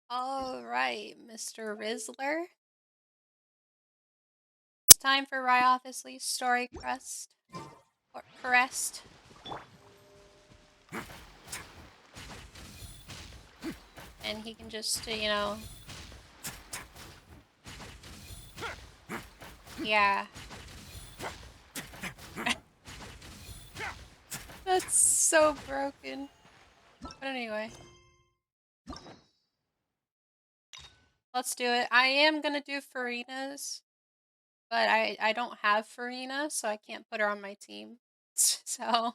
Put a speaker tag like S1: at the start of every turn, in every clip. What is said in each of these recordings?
S1: All right, Mr. Rizzler. It's time for Wriothesley's story crest. Or crest. And he can just, yeah. That's so broken. But anyway. Let's do it. I am gonna do Farina's, but I don't have Farina, so I can't put her on my team. So,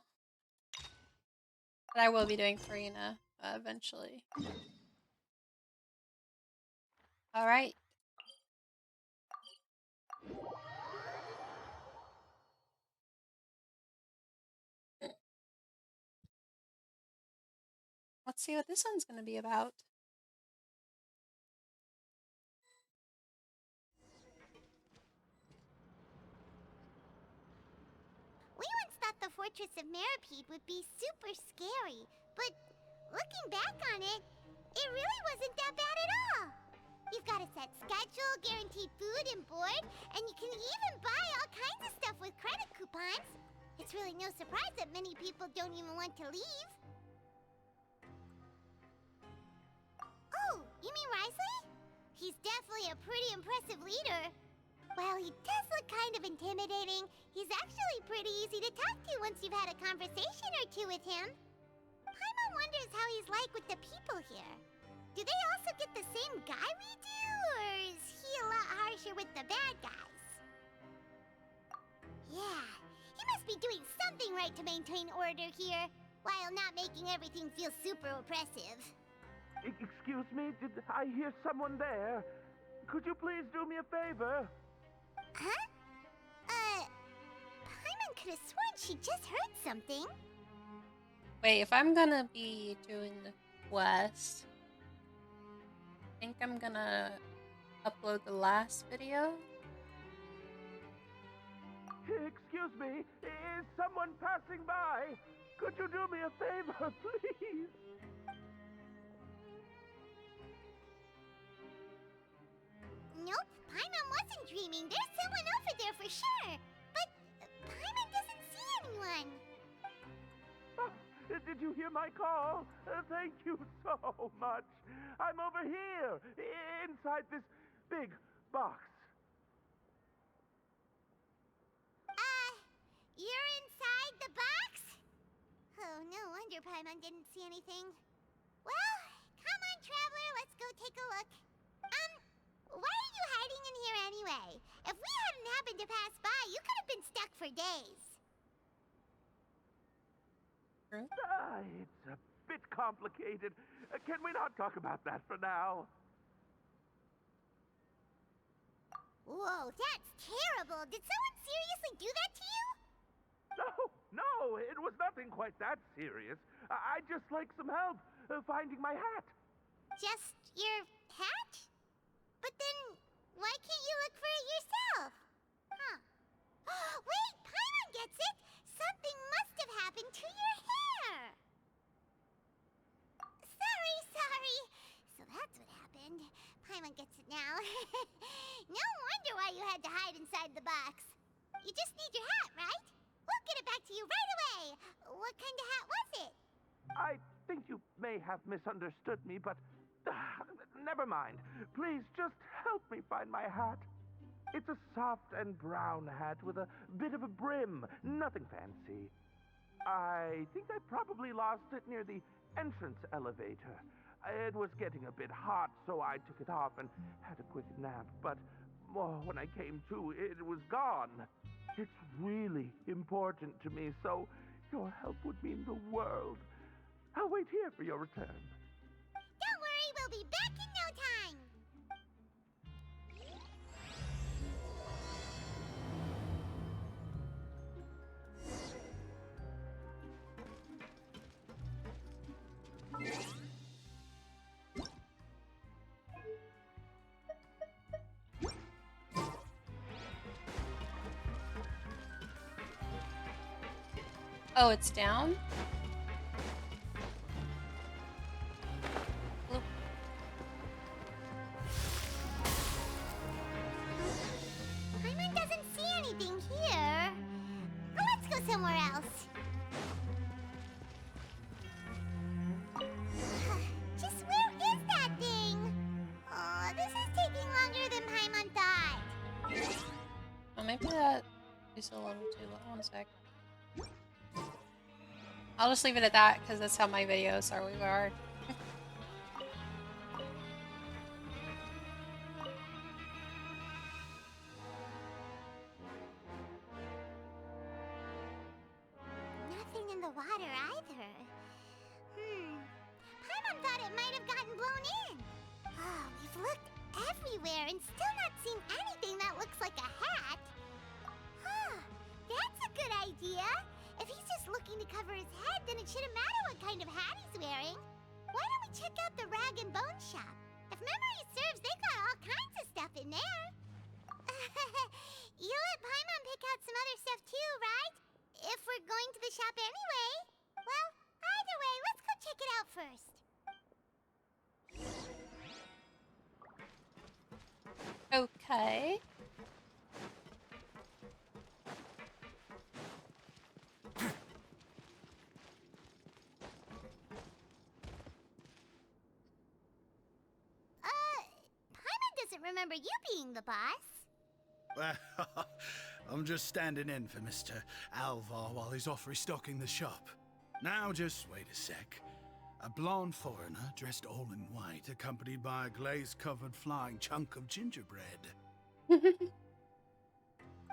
S1: but I will be doing Farina eventually. All right. Let's see what this one's gonna be about.
S2: We once thought the Fortress of Meripede would be super scary, but looking back on it, it really wasn't that bad at all. You've got a set schedule, guaranteed food and board, and you can even buy all kinds of stuff with credit coupons. It's really no surprise that many people don't even want to leave. Oh, you mean Wriothesley? He's definitely a pretty impressive leader. While he does look kind of intimidating, he's actually pretty easy to talk to once you've had a conversation or two with him. Paimon wonders how he's like with the people here. Do they also get the same guy we do, or is he a lot harsher with the bad guys? Yeah, he must be doing something right to maintain order here, while not making everything feel super oppressive.
S3: Excuse me, did I hear someone there? Could you please do me a favor?
S2: Huh? Paimon could have sworn she just heard something.
S1: Wait, if I'm gonna be doing the quest, I think I'm gonna upload the last video.
S3: Excuse me, is someone passing by? Could you do me a favor, please?
S2: Nope, Paimon wasn't dreaming. There's someone over there for sure. But Paimon doesn't see anyone.
S3: Oh, did you hear my call? Thank you so much. I'm over here, inside this big box.
S2: You're inside the box? Oh, no wonder Paimon didn't see anything. Well, come on, Traveler, let's go take a look. Why are you hiding in here anyway? If we hadn't happened to pass by, you could have been stuck for days.
S3: It's a bit complicated. Can we not talk about that for now?
S2: Whoa, that's terrible. Did someone seriously do that to you?
S3: No, it was nothing quite that serious. I'd just like some help finding my hat.
S2: Just your hat? But then, why can't you look for it yourself? Huh. Wait, Paimon gets it! Something must have happened to your hair! Sorry. So that's what happened. Paimon gets it now. No wonder why you had to hide inside the box. You just need your hat, right? We'll get it back to you right away. What kind of hat was it?
S3: I think you may have misunderstood me, but never mind. Please just help me find my hat. It's a soft and brown hat with a bit of a brim. Nothing fancy. I think I probably lost it near the entrance elevator. It was getting a bit hot, so I took it off and had a quick nap. But when I came to, it was gone. It's really important to me, so your help would mean the world. I'll wait here for your return.
S2: Don't worry, we'll be back in no time.
S1: Oh, it's down? Bloop. He's a little too low. 1 sec. I'll just leave it at that because that's how my videos are. We are.
S2: Nothing in the water either. Paimon thought it might have gotten blown in. Oh, we've looked everywhere and still not seen anything that looks like a hat. Huh, that's a good idea. If he's just looking to cover his head, then it shouldn't matter what kind of hat he's wearing. Why don't we check out the rag and bone shop? If memory serves, they got all kinds of stuff in there. You let Paimon pick out some other stuff too, right? If we're going to the shop anyway. Well, either way, let's go check it out first.
S1: Okay.
S2: Paimon doesn't remember you being the boss.
S4: Well, I'm just standing in for Mr. Alvar while he's off restocking the shop. Now, just wait a sec. A blonde foreigner dressed all in white, accompanied by a glaze-covered flying chunk of gingerbread.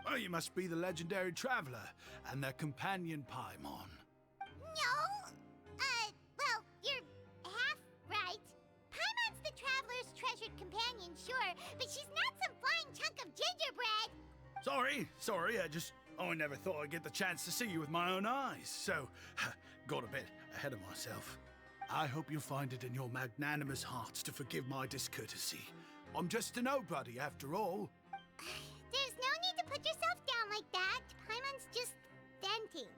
S4: Well, you must be the legendary traveler and their companion Paimon.
S2: No. Well, you're half right. Paimon's the traveler's treasured companion, sure, but she's not some flying chunk of gingerbread.
S4: Sorry, I never thought I'd get the chance to see you with my own eyes, so got a bit ahead of myself. I hope you find it in your magnanimous hearts to forgive my discourtesy. I'm just a nobody, after all.
S2: There's no need to put yourself down like that. Paimon's just venting.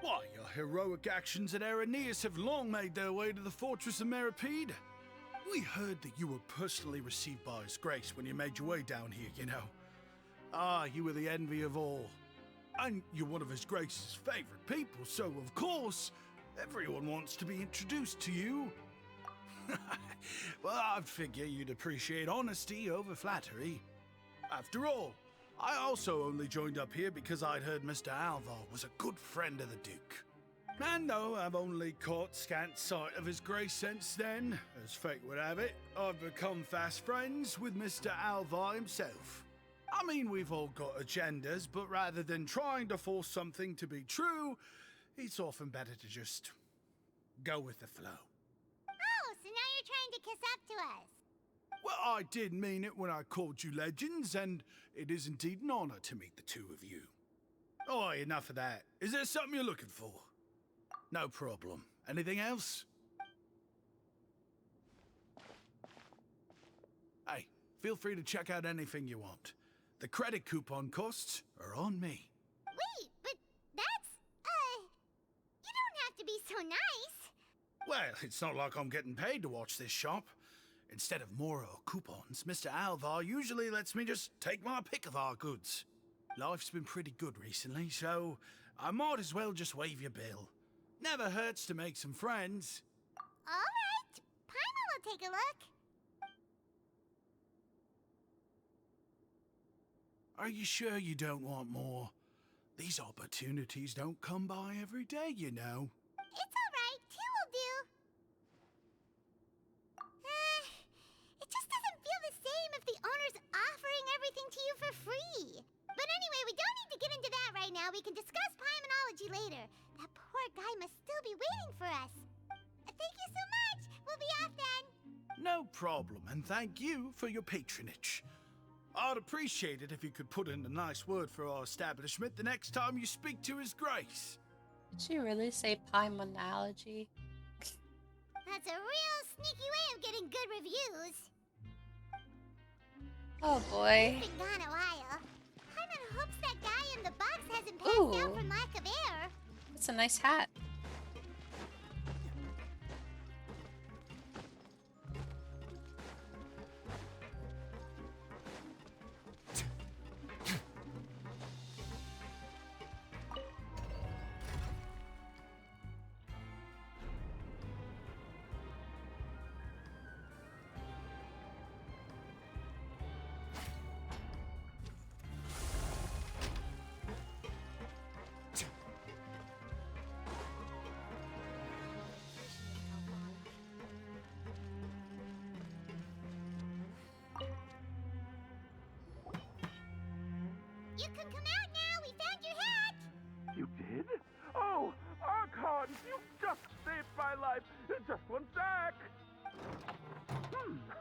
S4: Why, your heroic actions at Araneus have long made their way to the fortress of Meripede. We heard that you were personally received by His Grace when you made your way down here, you know. Ah, you were the envy of all. And you're one of His Grace's favorite people, so of course, everyone wants to be introduced to you. Well, I figure you'd appreciate honesty over flattery. After all, I also only joined up here because I'd heard Mr. Alvar was a good friend of the Duke. And though I've only caught scant sight of His Grace since then, as fate would have it, I've become fast friends with Mr. Alvar himself. I mean, we've all got agendas, but rather than trying to force something to be true, it's often better to just go with the flow.
S2: Oh, so now you're trying to kiss up to us.
S4: Well, I did mean it when I called you legends, and it is indeed an honor to meet the two of you. Oh, enough of that. Is there something you're looking for? No problem. Anything else? Hey, feel free to check out anything you want. The credit coupon costs are on me.
S2: Wait, but that's, you don't have to be so nice.
S4: Well, it's not like I'm getting paid to watch this shop. Instead of more coupons, Mr. Alvar usually lets me just take my pick of our goods. Life's been pretty good recently, so I might as well just waive your bill. Never hurts to make some friends.
S2: All right, Paimon will take a look.
S4: Are you sure you don't want more? These opportunities don't come by every day, you know.
S2: It's all right, two will do. It just doesn't feel the same if the owner's offering everything to you for free. But anyway, we don't need to get into that right now. We can discuss Paimonology later. That poor guy must still be waiting for us. Thank you so much. We'll be off then.
S4: No problem, and thank you for your patronage. I'd appreciate it if you could put in a nice word for our establishment the next time you speak to His Grace.
S1: Did she really say Paimonology?
S2: That's a real sneaky way of getting good reviews.
S1: Oh boy.
S2: He's been gone a while. Paimon hopes that guy in the box hasn't passed out
S1: Ooh.
S2: from lack of air.
S1: That's a nice hat.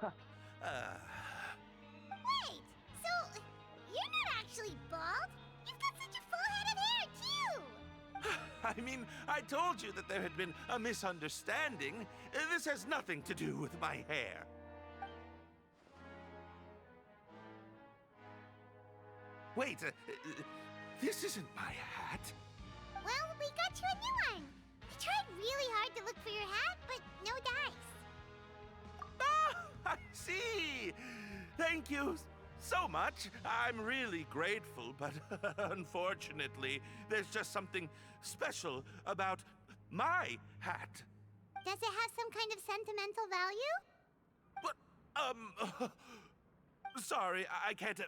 S2: Wait, so you're not actually bald? You've got such a full head of hair, too!
S3: I mean, I told you that there had been a misunderstanding. This has nothing to do with my hair. Wait, this isn't my hat.
S2: Well, we got you a new one. We tried really hard to look for your hat, but no dice.
S3: Ah, I see. Thank you so much. I'm really grateful, but unfortunately, there's just something special about my hat.
S2: Does it have some kind of sentimental value?
S3: But, sorry, I can't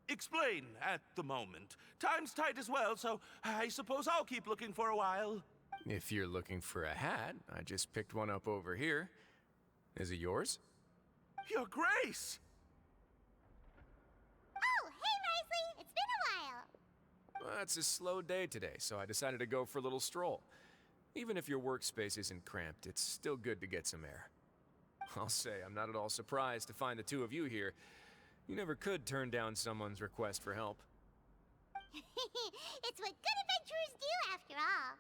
S3: explain at the moment. Time's tight as well, so I suppose I'll keep looking for a while.
S5: If you're looking for a hat, I just picked one up over here. Is it yours?
S3: Your Grace!
S2: Oh, hey, Wriothesley! It's been a while!
S5: Well, it's a slow day today, so I decided to go for a little stroll. Even if your workspace isn't cramped, it's still good to get some air. I'll say, I'm not at all surprised to find the two of you here. You never could turn down someone's request for help.
S2: It's what good adventurers do, after all.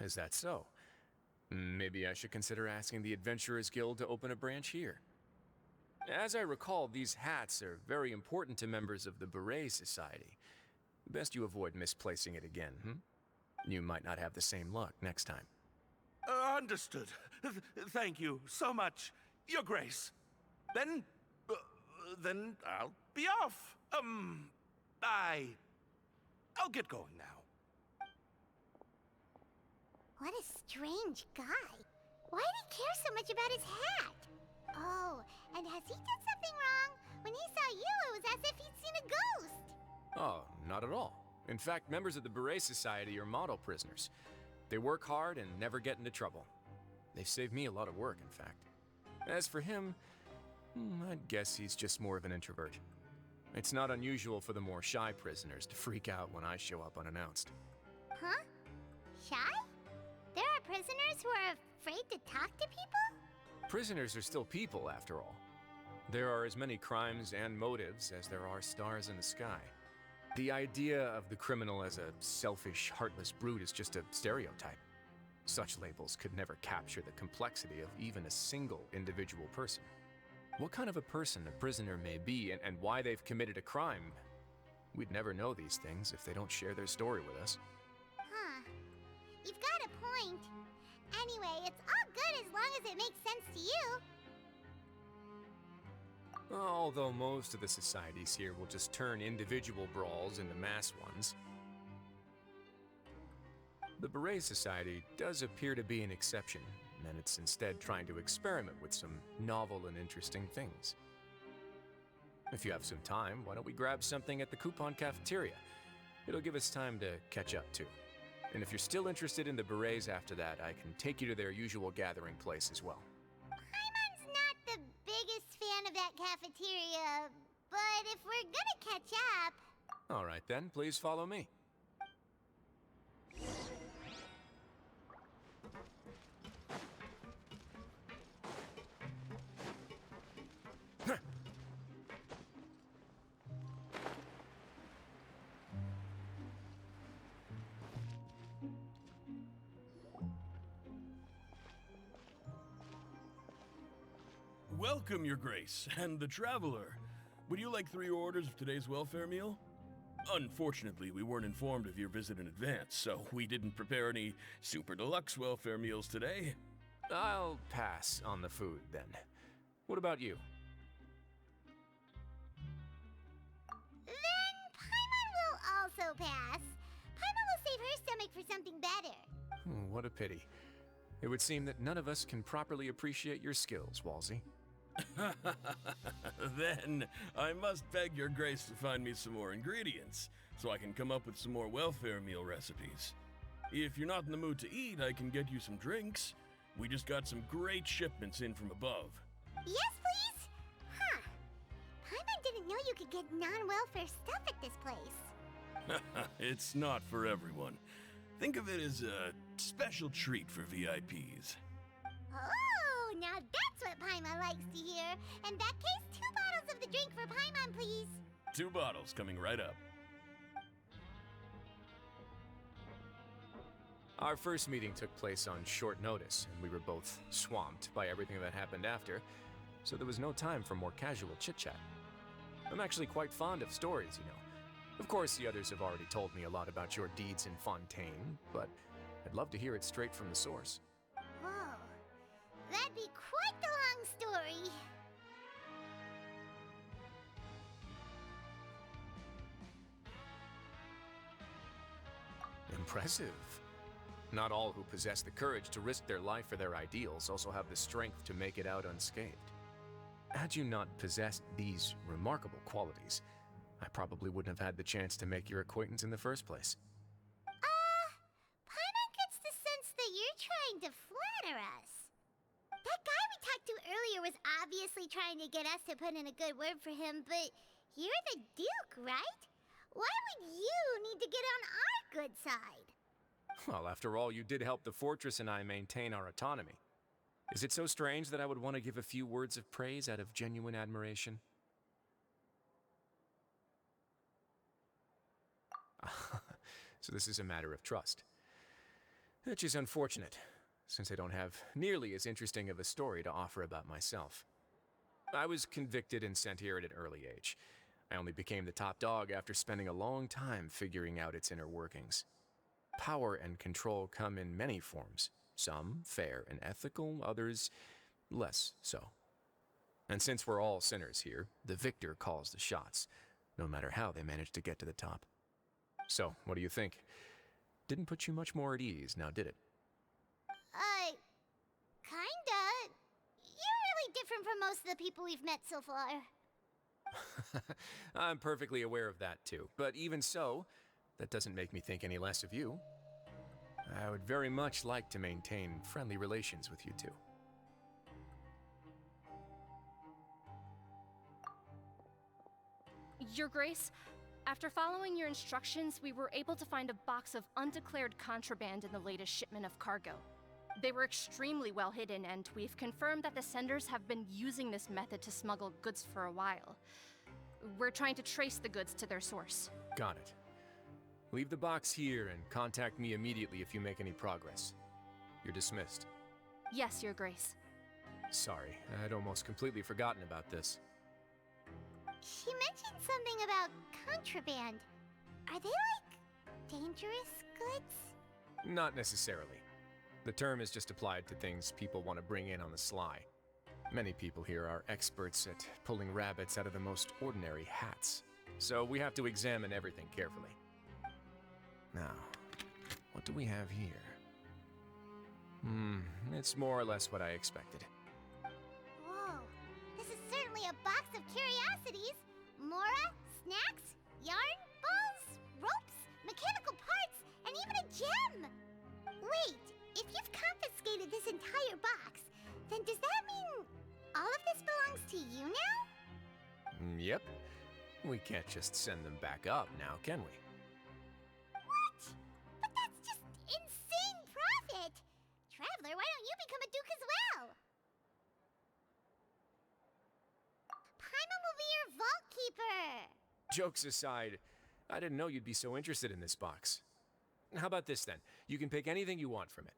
S5: Is that so? Maybe I should consider asking the Adventurers Guild to open a branch here. As I recall, these hats are very important to members of the Beret Society. Best you avoid misplacing it again, You might not have the same luck next time.
S3: Understood. Thank you so much, Your Grace. Then I'll be off. I'll get going now.
S2: What a strange guy. Why did he care so much about his hat? Oh, and has he done something wrong? When he saw you, it was as if he'd seen a ghost.
S5: Oh, not at all. In fact, members of the Beret Society are model prisoners. They work hard and never get into trouble. They've saved me a lot of work, in fact. As for him, I'd guess he's just more of an introvert. It's not unusual for the more shy prisoners to freak out when I show up unannounced.
S2: Huh? Shy? There are prisoners who are afraid to talk to people?
S5: Prisoners are still people, after all. There are as many crimes and motives as there are stars in the sky. The idea of the criminal as a selfish, heartless brute is just a stereotype. Such labels could never capture the complexity of even a single individual person. What kind of a person a prisoner may be and why they've committed a crime, we'd never know these things if they don't share their story with us.
S2: Huh. You've got a point. Anyway, it's all good as long as it makes sense to you.
S5: Although most of the societies here will just turn individual brawls into mass ones. The Beret Society does appear to be an exception, and it's instead trying to experiment with some novel and interesting things. If you have some time, why don't we grab something at the Coupon Cafeteria? It'll give us time to catch up too. And if you're still interested in the Berets after that, I can take you to their usual gathering place as well.
S2: Paimon's not the biggest fan of that cafeteria, but if we're gonna catch up...
S5: All right then, please follow me.
S6: Welcome, Your Grace, and the Traveler. Would you like 3 orders of today's welfare meal? Unfortunately, we weren't informed of your visit in advance, so we didn't prepare any super deluxe welfare meals today.
S5: I'll pass on the food, then. What about you?
S2: Then Paimon will also pass. Paimon will save her stomach for something better.
S5: What a pity. It would seem that none of us can properly appreciate your skills, Walsey.
S6: Then I must beg Your Grace to find me some more ingredients, so I can come up with some more welfare meal recipes. If you're not in the mood to eat, I can get you some drinks. We just got some great shipments in from above.
S2: Yes, please? Huh. Paimon didn't know you could get non-welfare stuff at this place.
S6: It's not for everyone. Think of it as a special treat for VIPs.
S2: Oh, now that's what Paimon likes to hear. In that case, 2 bottles of the drink for Paimon, please.
S6: 2 bottles coming right up.
S5: Our first meeting took place on short notice, and we were both swamped by everything that happened after, so there was no time for more casual chit-chat. I'm actually quite fond of stories, you know. Of course, the others have already told me a lot about your deeds in Fontaine, but I'd love to hear it straight from the source.
S2: Whoa. That'd be quite the long story.
S5: Impressive. Not all who possess the courage to risk their life for their ideals also have the strength to make it out unscathed. Had you not possessed these remarkable qualities, I probably wouldn't have had the chance to make your acquaintance in the first place.
S2: Paimon gets the sense that you're trying to flatter us. That guy we talked to earlier was obviously trying to get us to put in a good word for him, but you're the Duke, right? Why would you need to get on our good side?
S5: Well, after all, you did help the fortress and I maintain our autonomy. Is it so strange that I would want to give a few words of praise out of genuine admiration? So this is a matter of trust. Which is unfortunate, since I don't have nearly as interesting of a story to offer about myself. I was convicted and sent here at an early age. I only became the top dog after spending a long time figuring out its inner workings. Power and control come in many forms, some fair and ethical, others less so. And since we're all sinners here, the victor calls the shots, no matter how they manage to get to the top. So, what do you think? Didn't put you much more at ease, now did it?
S2: Kinda. You're really different from most of the people we've met so far.
S5: I'm perfectly aware of that too, but even so, that doesn't make me think any less of you. I would very much like to maintain friendly relations with you two.
S7: Your Grace, after following your instructions, we were able to find a box of undeclared contraband in the latest shipment of cargo. They were extremely well hidden, and we've confirmed that the senders have been using this method to smuggle goods for a while. We're trying to trace the goods to their source.
S5: Got it. Leave the box here and contact me immediately if you make any progress. You're dismissed.
S7: Yes, Your Grace.
S5: Sorry, I'd almost completely forgotten about this.
S2: She mentioned something about contraband. Are they like dangerous goods?
S5: Not necessarily. The term is just applied to things people want to bring in on the sly. Many people here are experts at pulling rabbits out of the most ordinary hats, so we have to examine everything carefully. Now, what do we have here? It's more or less what I expected.
S2: Whoa, this is certainly a box of curiosities. Mora, snacks, yarn, balls, ropes, mechanical parts, and even a gem! Wait, if you've confiscated this entire box, then does that mean all of this belongs to you now?
S5: Yep. We can't just send them back up now, can we?
S2: What? But that's just insane profit! Traveler, why don't you become a duke as well? Paimon will be your vault keeper!
S5: Jokes aside, I didn't know you'd be so interested in this box. How about this then? You can pick anything you want from it.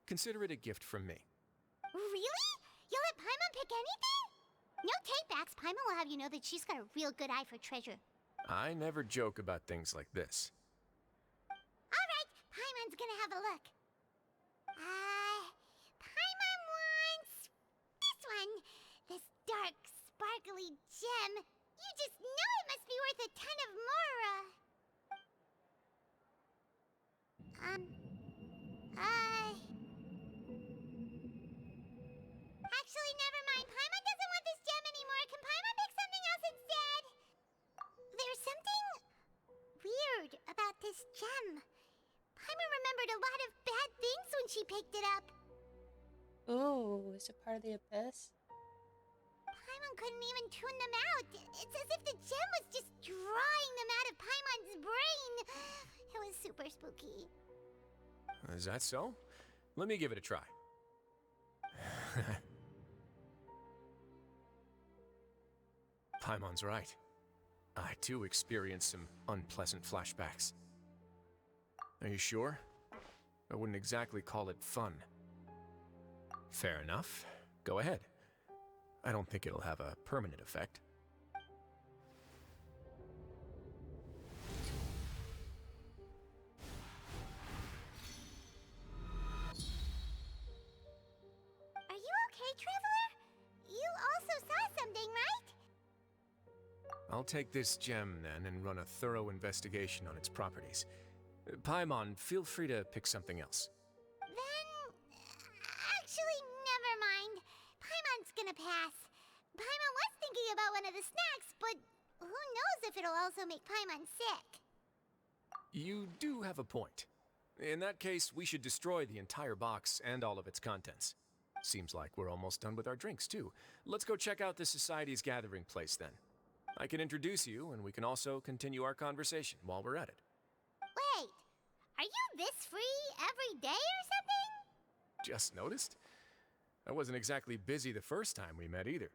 S5: Consider it a gift from me.
S2: Really? You'll let Paimon pick anything? No takebacks. Paimon will have you know that she's got a real good eye for treasure.
S5: I never joke about things like this.
S2: Alright, Paimon's gonna have a look. Paimon wants this one. This dark, sparkly gem. You just know it must be worth a ton of Mora. Actually, never mind. Paimon doesn't want this gem anymore. Can Paimon pick something else instead? There's something weird about this gem. Paimon remembered a lot of bad things when she picked it up.
S1: Ooh, is it part of the abyss?
S2: Paimon couldn't even tune them out. It's as if the gem was just drawing them out of Paimon's brain. It was super spooky.
S5: Is that so? Let me give it a try. Paimon's right. I too experienced some unpleasant flashbacks. Are you sure? I wouldn't exactly call it fun. Fair enough. Go ahead. I don't think it'll have a permanent effect.
S2: Are you okay, Traveler? You also saw something, right?
S5: I'll take this gem then and run a thorough investigation on its properties. Paimon, feel free to pick something else.
S2: Then... actually, never mind. Paimon's gonna pass. Paimon was thinking about one of the snacks, but who knows if it'll also make Paimon sick.
S5: You do have a point. In that case, we should destroy the entire box and all of its contents. Seems like we're almost done with our drinks, too. Let's go check out the Society's gathering place, then. I can introduce you, and we can also continue our conversation while we're at it.
S2: Wait, are you this free every day or something?
S5: Just noticed? I wasn't exactly busy the first time we met, either.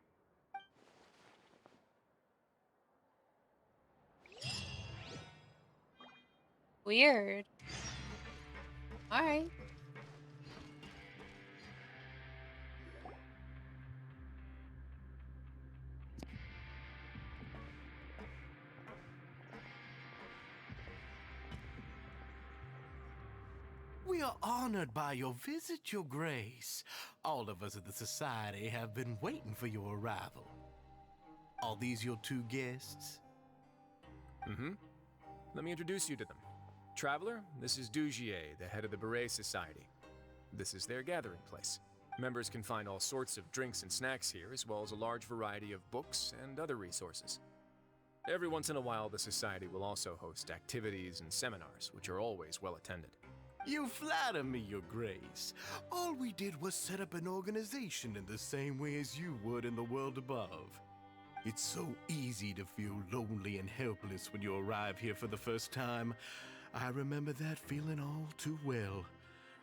S1: Weird. Alright.
S8: We are honored by your visit, Your Grace. All of us at the Society have been waiting for your arrival. Are these your two guests?
S5: Mm-hmm. Let me introduce you to them. Traveler, this is Dugier, the head of the Beret Society. This is their gathering place. Members can find all sorts of drinks and snacks here, as well as a large variety of books and other resources. Every once in a while, the Society will also host activities and seminars, which are always well attended.
S8: You flatter me, Your Grace. All we did was set up an organization in the same way as you would in the world above. It's so easy to feel lonely and helpless when you arrive here for the first time. I remember that feeling all too well.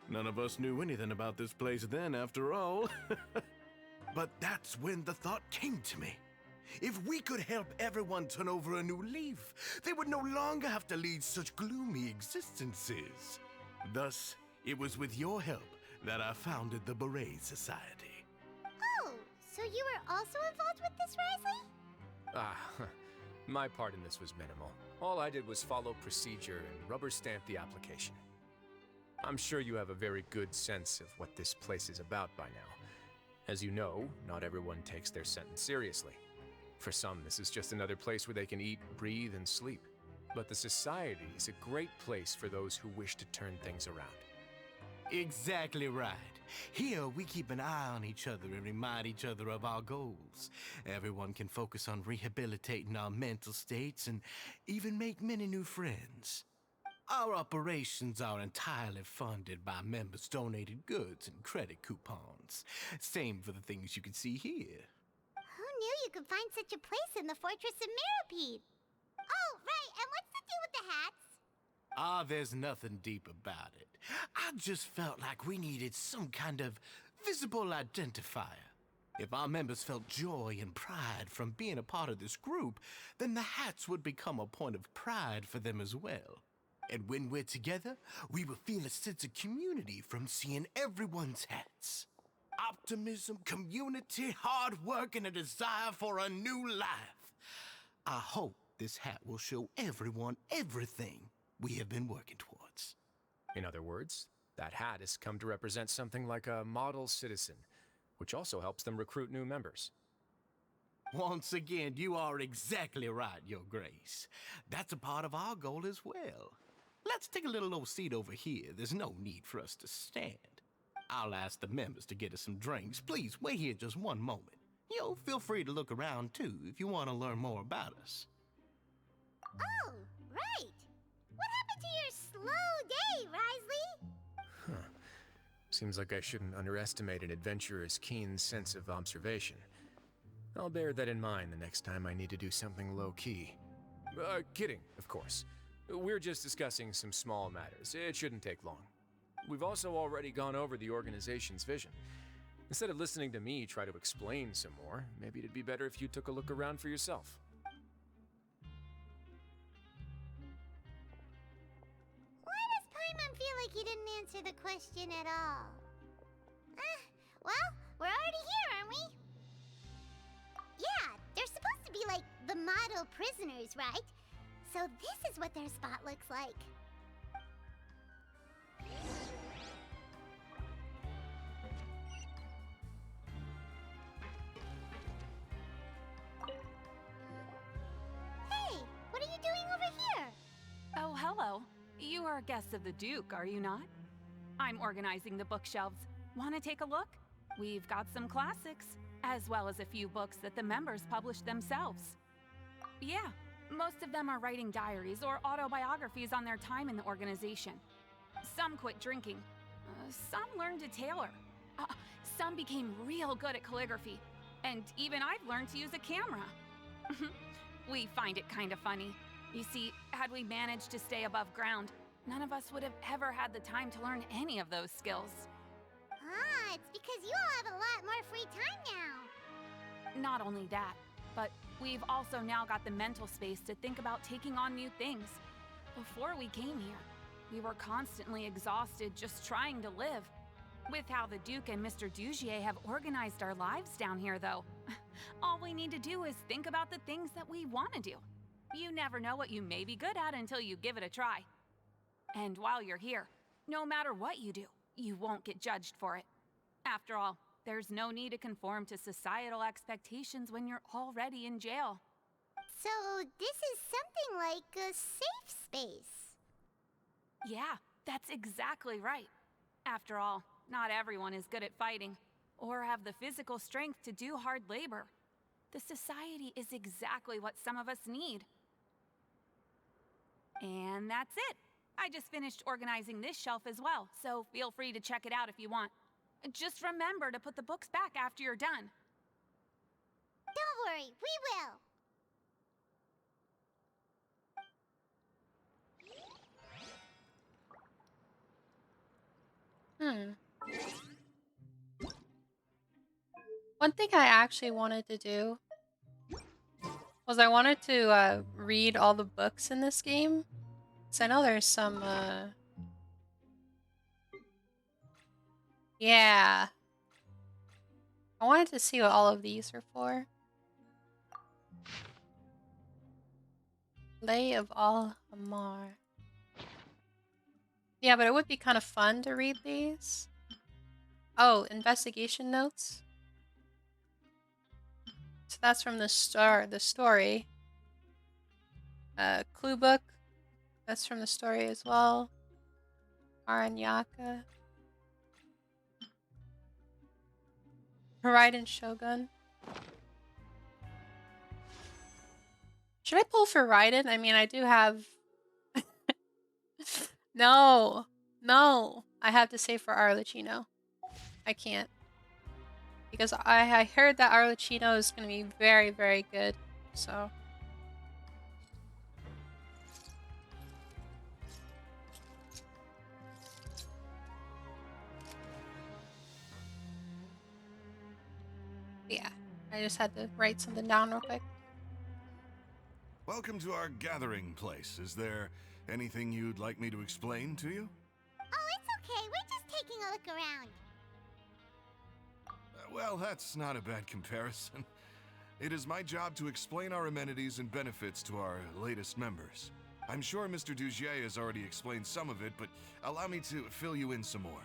S8: None of us knew anything about this place then, after all. But that's when the thought came to me. If we could help everyone turn over a new leaf, they would no longer have to lead such gloomy existences. Thus, it was with your help that I founded the Beret Society.
S2: Oh, so you were also involved with this, Wriothesley?
S5: My part in this was minimal. All I did was follow procedure and rubber stamp the application. I'm sure you have a very good sense of what this place is about by now. As you know, not everyone takes their sentence seriously. For some, this is just another place where they can eat, breathe, and sleep. But the Society is a great place for those who wish to turn things around.
S8: Exactly right. Here, we keep an eye on each other and remind each other of our goals. Everyone can focus on rehabilitating our mental states and even make many new friends. Our operations are entirely funded by members' donated goods and credit coupons. Same for the things you can see here.
S2: Who knew you could find such a place in the Fortress of Mirapede? Oh, right, and what's the deal with the hats?
S8: There's nothing deep about it. I just felt like we needed some kind of visible identifier. If our members felt joy and pride from being a part of this group, then the hats would become a point of pride for them as well. And when we're together, we will feel a sense of community from seeing everyone's hats. Optimism, community, hard work, and a desire for a new life. I hope this hat will show everyone everything we have been working towards.
S5: In other words, that hat has come to represent something like a model citizen, which also helps them recruit new members.
S8: Once again, you are exactly right, Your Grace. That's a part of our goal as well. Let's take a little old seat over here. There's no need for us to stand. I'll ask the members to get us some drinks. Please wait here just one moment. Feel free to look around too if you want to learn more about us.
S2: Oh, right. What happened to your slow day, Wriothesley?
S5: Seems like I shouldn't underestimate an adventurer's keen sense of observation. I'll bear that in mind the next time I need to do something low-key. Kidding, of course. We're just discussing some small matters. It shouldn't take long. We've also already gone over the organization's vision. Instead of listening to me try to explain some more, maybe it'd be better if you took a look around for yourself.
S2: Why does Paimon feel like he didn't answer the question at all? Well, we're already here, aren't we? Yeah, they're supposed to be like the model prisoners, right? So this is what their spot looks like. Hey, what are you doing over here?
S9: Oh, hello. You are guests of the Duke, are you not? I'm organizing the bookshelves. Want to take a look? We've got some classics, as well as a few books that the members published themselves. Yeah, most of them are writing diaries or autobiographies on their time in the organization. Some quit drinking. Some learned to tailor. Some became real good at calligraphy. And even I've learned to use a camera. We find it kind of funny. You see, had we managed to stay above ground, none of us would have ever had the time to learn any of those skills.
S2: It's because you all have a lot more free time now.
S9: Not only that, but we've also now got the mental space to think about taking on new things. Before we came here, we were constantly exhausted just trying to live. With how the Duke and Mr. Dugier have organized our lives down here, though, all we need to do is think about the things that we want to do. You never know what you may be good at until you give it a try. And while you're here, no matter what you do, you won't get judged for it. After all, there's no need to conform to societal expectations when you're already in jail.
S2: So this is something like a safe space.
S9: Yeah, that's exactly right. After all, not everyone is good at fighting, or have the physical strength to do hard labor. The society is exactly what some of us need. And that's it. I just finished organizing this shelf as well, so feel free to check it out if you want. Just remember to put the books back after you're done.
S2: Don't worry, we will.
S1: One thing I actually wanted to do was I wanted to read all the books in this game. Because I know there's some, yeah. I wanted to see what all of these are for. Lay of Al-Amar. Yeah, but it would be kind of fun to read these. Oh, investigation notes. So that's from the story. Clue book. That's from the story as well. Aranyaka. Raiden Shogun. Should I pull for Raiden? I mean, I do have... No. No. I have to save for Arlecchino. I can't. Because I heard that Arlecchino is going to be very, very good. So... yeah. I just had to write something down real quick.
S8: Welcome to our gathering place. Is there anything you'd like me to explain to you?
S2: Oh, it's okay. We're just taking a look around.
S8: Well, that's not a bad comparison. It is my job to explain our amenities and benefits to our latest members. I'm sure Mr. Dugier has already explained some of it, but allow me to fill you in some more.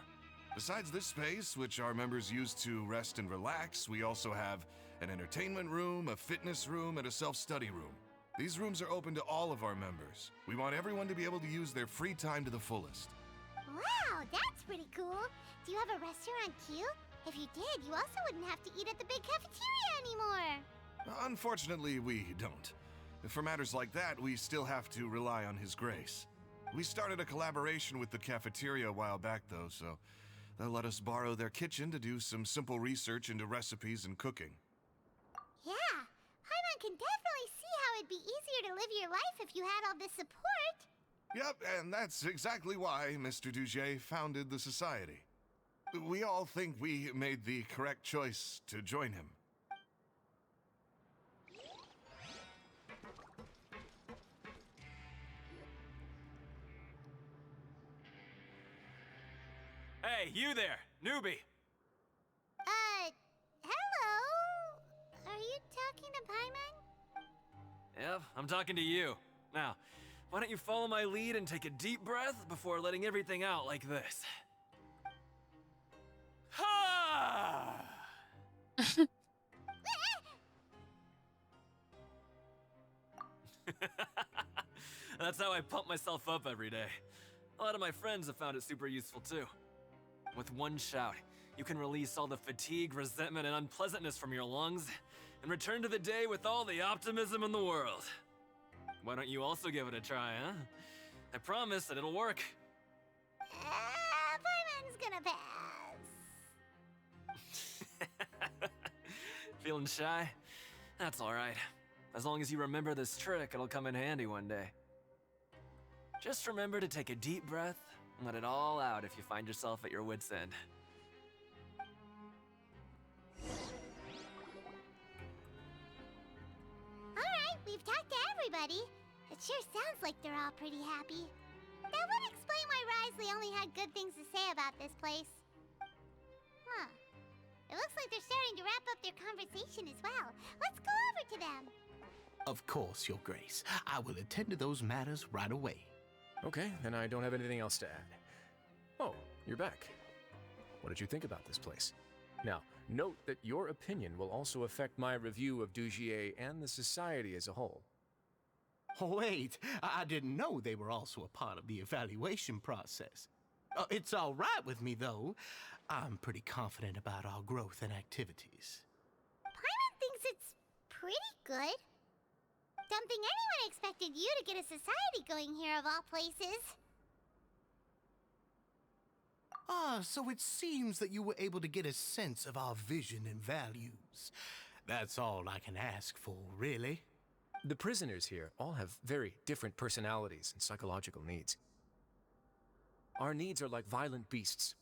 S8: Besides this space, which our members use to rest and relax, we also have an entertainment room, a fitness room, and a self-study room. These rooms are open to all of our members. We want everyone to be able to use their free time to the fullest.
S2: Wow, that's pretty cool. Do you have a restaurant too? If you did, you also wouldn't have to eat at the big cafeteria anymore.
S8: Unfortunately, we don't. For matters like that, we still have to rely on His Grace. We started a collaboration with the cafeteria a while back, though, so they'll let us borrow their kitchen to do some simple research into recipes and cooking.
S2: Yeah, Paimon can definitely see how it'd be easier to live your life if you had all this support.
S8: Yep, and that's exactly why Mr. Dugier founded the society.
S10: We all think we made the correct choice to join him.
S5: Hey, you there, newbie!
S2: Hello? Are you talking to Paimon?
S5: Yep, I'm talking to you. Now, why don't you follow my lead and take a deep breath before letting everything out like this? Ha! That's how I pump myself up every day. A lot of my friends have found it super useful too. With one shout, you can release all the fatigue, resentment, and unpleasantness from your lungs and return to the day with all the optimism in the world. Why don't you also give it a try, huh? I promise that it'll work.
S2: Paimon's gonna pass.
S5: Feeling shy? That's alright. As long as you remember this trick, it'll come in handy one day. Just remember to take a deep breath and let it all out if you find yourself at your wit's end.
S2: Alright, we've talked to everybody. It sure sounds like they're all pretty happy. That would explain why Wriothesley only had good things to say about this place. Huh. It looks like they're starting to wrap up their conversation as well. Let's go over to them.
S8: Of course, Your Grace. I will attend to those matters right away.
S5: Okay, then I don't have anything else to add. Oh, you're back. What did you think about this place? Now, note that your opinion will also affect my review of Dugier and the society as a whole.
S8: Wait, I didn't know they were also a part of the evaluation process. It's all right with me, though. I'm pretty confident about our growth and activities.
S2: Paimon thinks it's pretty good. Don't think anyone expected you to get a society going here of all places.
S8: So it seems that you were able to get a sense of our vision and values. That's all I can ask for, really.
S5: The prisoners here all have very different personalities and psychological needs. Our needs are like violent beasts.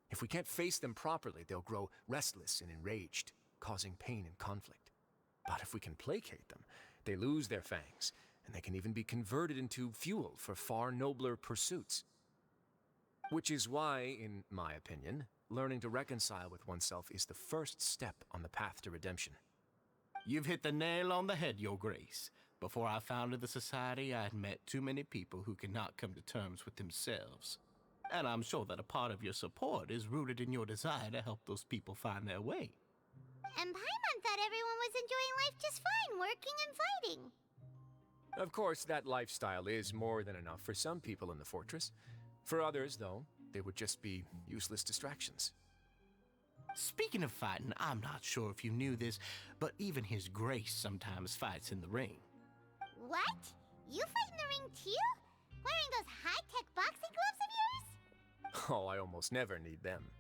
S5: If we can't face them properly, they'll grow restless and enraged, causing pain and conflict. But if we can placate them, they lose their fangs, and they can even be converted into fuel for far nobler pursuits. Which is why, in my opinion, learning to reconcile with oneself is the first step on the path to redemption.
S8: You've hit the nail on the head, Your Grace. Before I founded the Society, I had met too many people who could not come to terms with themselves. And I'm sure that a part of your support is rooted in your desire to help those people find their way.
S2: And Paimon thought everyone was enjoying life just fine, working and fighting.
S5: Of course, that lifestyle is more than enough for some people in the fortress. For others, though, they would just be useless distractions.
S8: Speaking of fighting, I'm not sure if you knew this, but even His Grace sometimes fights in the ring.
S2: What? You fight in the ring too? Wearing those high-tech boxing gloves of yours?
S5: Oh, I almost never need them.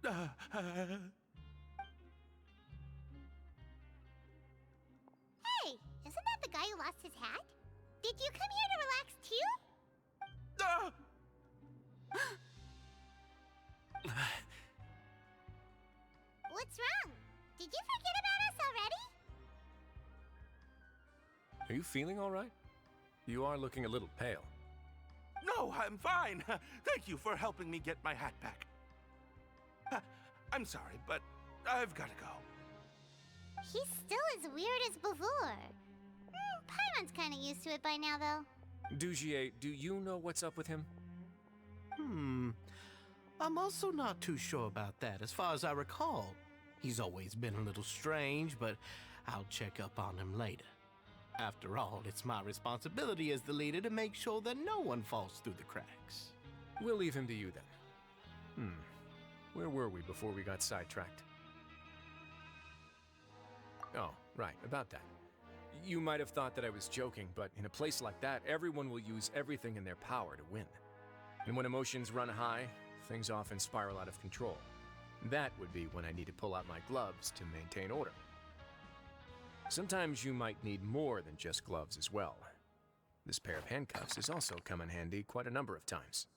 S2: Hey, isn't that the guy who lost his hat? Did you come here to relax too? What's wrong? Did you forget about us already?
S5: Are you feeling all right? You are looking a little pale.
S3: No, I'm fine. Thank you for helping me get my hat back. I'm sorry, but I've got to go.
S2: He's still as weird as before. Paimon's kind of used to it by now, though.
S5: Dugier, do you know what's up with him?
S8: I'm also not too sure about that. As far as I recall, he's always been a little strange, but I'll check up on him later. After all, it's my responsibility as the leader to make sure that no one falls through the cracks.
S5: We'll leave him to you then. Where were we before we got sidetracked? Oh, right, about that. You might have thought that I was joking, but in a place like that, everyone will use everything in their power to win. And when emotions run high, things often spiral out of control. That would be when I need to pull out my gloves to maintain order. Sometimes you might need more than just gloves as well. This pair of handcuffs has also come in handy quite a number of times.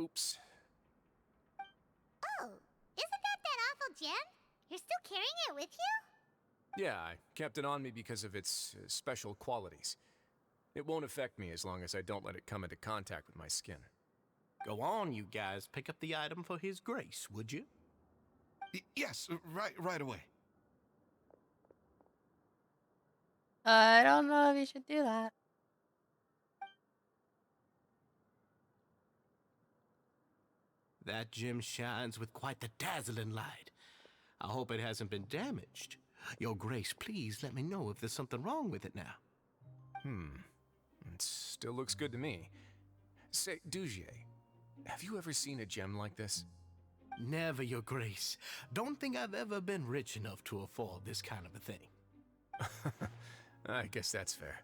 S5: Oops.
S2: Oh, isn't that awful gem? You're still carrying it with you?
S5: Yeah, I kept it on me because of its special qualities. It won't affect me as long as I don't let it come into contact with my skin.
S8: Go on, you guys. Pick up the item for His Grace, would you?
S10: Yes, right away.
S1: I don't know if you should do that.
S8: That gem shines with quite the dazzling light. I hope it hasn't been damaged. Your Grace, please let me know if there's something wrong with it now.
S5: It still looks good to me. Say, Dugier, have you ever seen a gem like this?
S8: Never, Your Grace. Don't think I've ever been rich enough to afford this kind of a thing.
S5: I guess that's fair.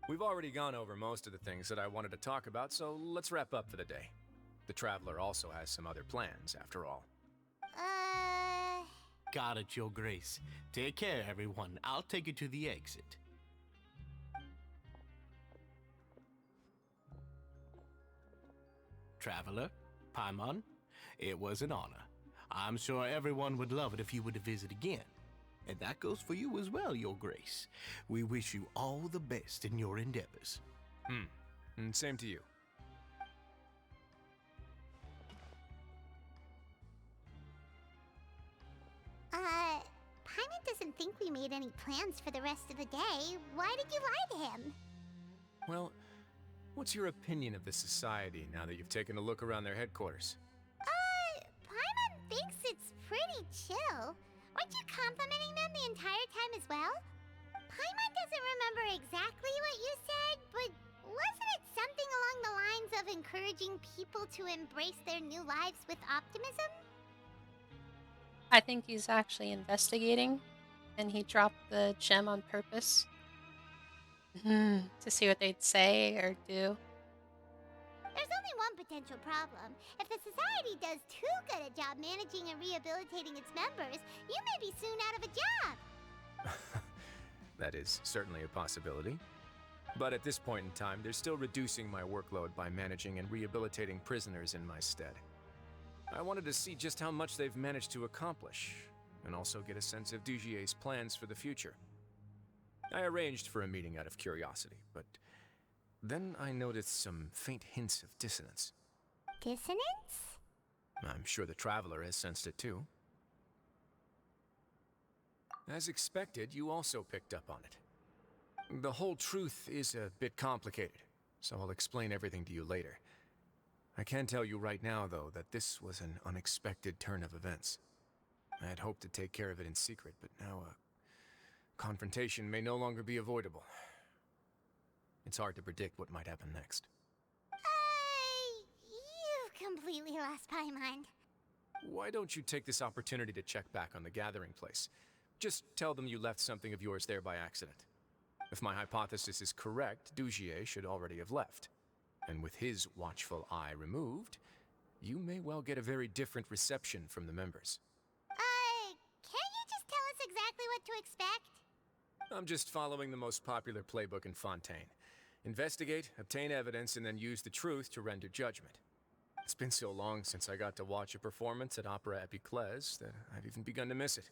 S5: We've already gone over most of the things that I wanted to talk about, so let's wrap up for the day. The Traveler also has some other plans, after all.
S8: Got it, Your Grace. Take care, everyone. I'll take you to the exit. Traveler, Paimon, it was an honor. I'm sure everyone would love it if you were to visit again. And that goes for you as well, Your Grace. We wish you all the best in your endeavors.
S5: And same to you.
S2: Paimon doesn't think we made any plans for the rest of the day. Why did you lie to him?
S5: Well, what's your opinion of the society now that you've taken a look around their headquarters?
S2: Paimon thinks it's pretty chill. Weren't you complimenting them the entire time as well? Paimon doesn't remember exactly what you said, but wasn't it something along the lines of encouraging people to embrace their new lives with optimism?
S1: I think he's actually investigating, and he dropped the gem on purpose. To see what they'd say or do.
S2: There's only one potential problem. If the society does too good a job managing and rehabilitating its members, you may be soon out of a job.
S5: That is certainly a possibility. But at this point in time, they're still reducing my workload by managing and rehabilitating prisoners in my stead. I wanted to see just how much they've managed to accomplish, and also get a sense of Dugier's plans for the future. I arranged for a meeting out of curiosity, but then I noticed some faint hints of dissonance.
S2: Dissonance?
S5: I'm sure the Traveler has sensed it too. As expected, you also picked up on it. The whole truth is a bit complicated, so I'll explain everything to you later. I can tell you right now, though, that this was an unexpected turn of events. I had hoped to take care of it in secret, but now a confrontation may no longer be avoidable. It's hard to predict what might happen next.
S2: You've completely lost my mind.
S5: Why don't you take this opportunity to check back on the gathering place? Just tell them you left something of yours there by accident. If my hypothesis is correct, Dugier should already have left. And with his watchful eye removed, you may well get a very different reception from the members.
S2: Can't you just tell us exactly what to expect?
S5: I'm just following the most popular playbook in Fontaine. Investigate, obtain evidence, and then use the truth to render judgment. It's been so long since I got to watch a performance at Opera Epiclese that I've even begun to miss it.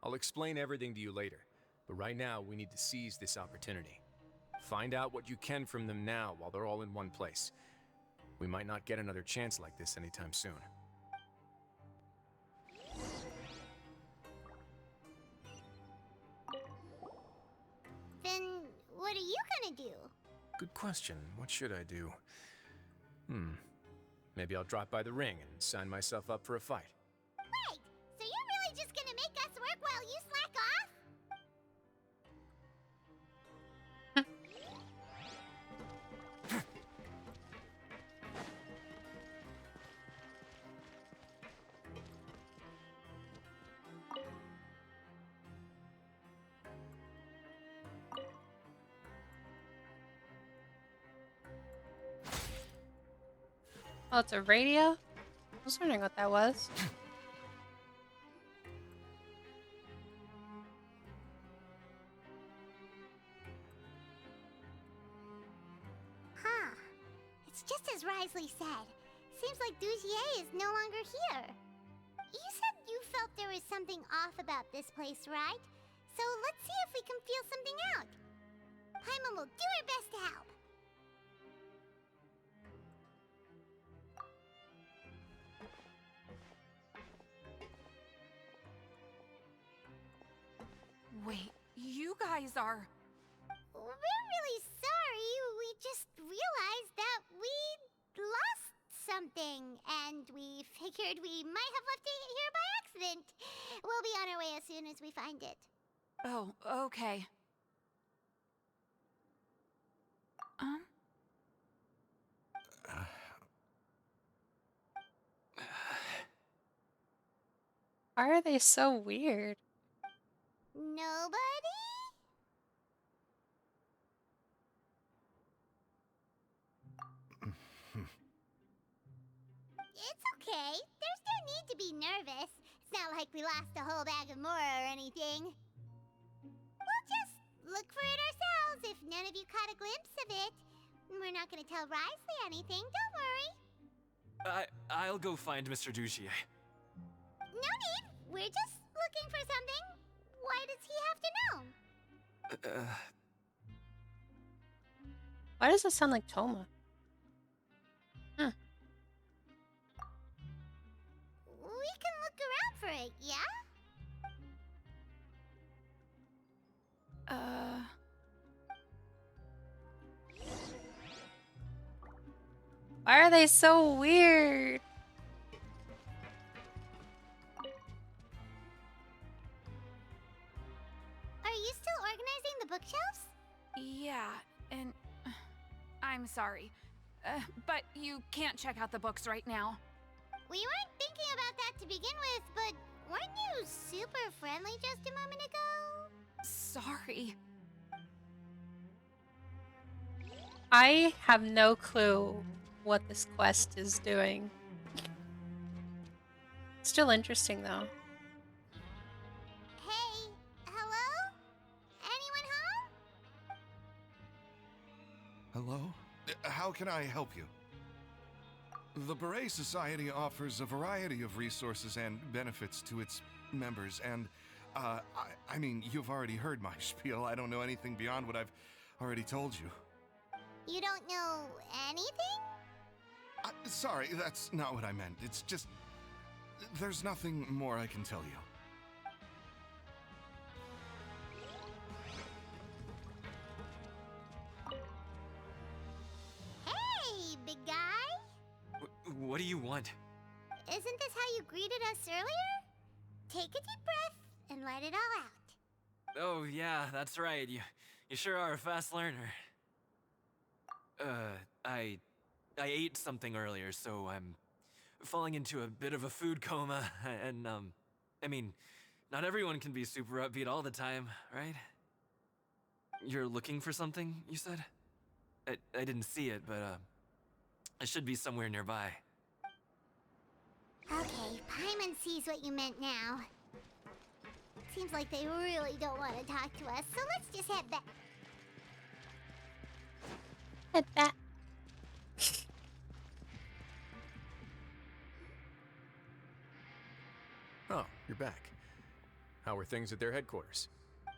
S5: I'll explain everything to you later, but right now we need to seize this opportunity. Find out what you can from them now while they're all in one place. We might not get another chance like this anytime soon.
S2: Then what are you gonna do?
S5: Good question. What should I do? Maybe I'll drop by the ring and sign myself up for a fight.
S2: Wait, so you're really just gonna make us work while you slack off?
S1: Oh, it's a radio? I was wondering what that was.
S2: It's just as Wriothesley said. Seems like Dugier is no longer here. You said you felt there was something off about this place, right? So let's see if we can feel something out. Paimon will do her best to help.
S9: Wait, you guys are...
S2: We're really sorry. We just realized that we lost something, and we figured we might have left it here by accident. We'll be on our way as soon as we find it.
S9: Oh, okay.
S1: Why are they so weird?
S2: Nobody? It's okay. There's no need to be nervous. It's not like we lost a whole bag of Mora or anything. We'll just look for it ourselves if none of you caught a glimpse of it. We're not gonna tell Wriothesley anything, don't worry.
S11: I'll go find Mr. Dugier.
S2: No need. We're just looking for something. Why does he have to know?
S1: Why does it sound like Toma?
S2: We can look around for it, yeah?
S1: Why are they so weird?
S2: Are you still organizing the bookshelves?
S9: Yeah, and... I'm sorry. But you can't check out the books right now.
S2: We weren't thinking about that to begin with, but weren't you super friendly just a moment ago?
S9: Sorry.
S1: I have no clue what this quest is doing. Still interesting though.
S2: Hey, hello? Anyone home?
S10: Hello? How can I help you? The Beret Society offers a variety of resources and benefits to its members, and, I mean, you've already heard my spiel. I don't know anything beyond what I've already told you.
S2: You don't know anything?
S10: Sorry, that's not what I meant. It's just... there's nothing more I can tell you.
S2: Hey, big guy!
S11: What do you want?
S2: Isn't this how you greeted us earlier? Take a deep breath and let it all out.
S11: Oh, yeah, that's right. You sure are a fast learner. I ate something earlier, so I'm falling into a bit of a food coma, and, I mean, not everyone can be super upbeat all the time, right? You're looking for something, you said? I didn't see it, but, it should be somewhere nearby.
S2: Okay, Paimon sees what you meant now. Seems like they really don't want to talk to us, so let's just head back.
S1: Head back.
S5: Oh, you're back. How are things at their headquarters?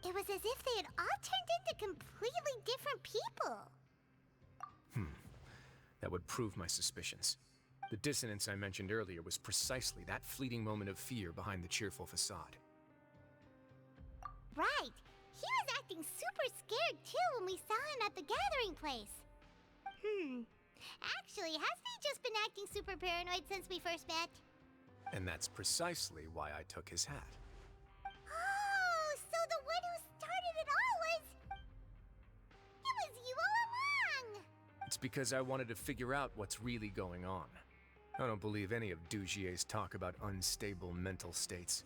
S2: It was as if they had all turned into completely different people.
S5: That would prove my suspicions. The dissonance I mentioned earlier was precisely that fleeting moment of fear behind the cheerful facade.
S2: Right. He was acting super scared too when we saw him at the gathering place. Actually, hasn't he just been acting super paranoid since we first met?
S5: And that's precisely why I took his hat.
S2: Oh, so the one who started it all was... It was you all along!
S5: It's because I wanted to figure out what's really going on. I don't believe any of Dugier's talk about unstable mental states.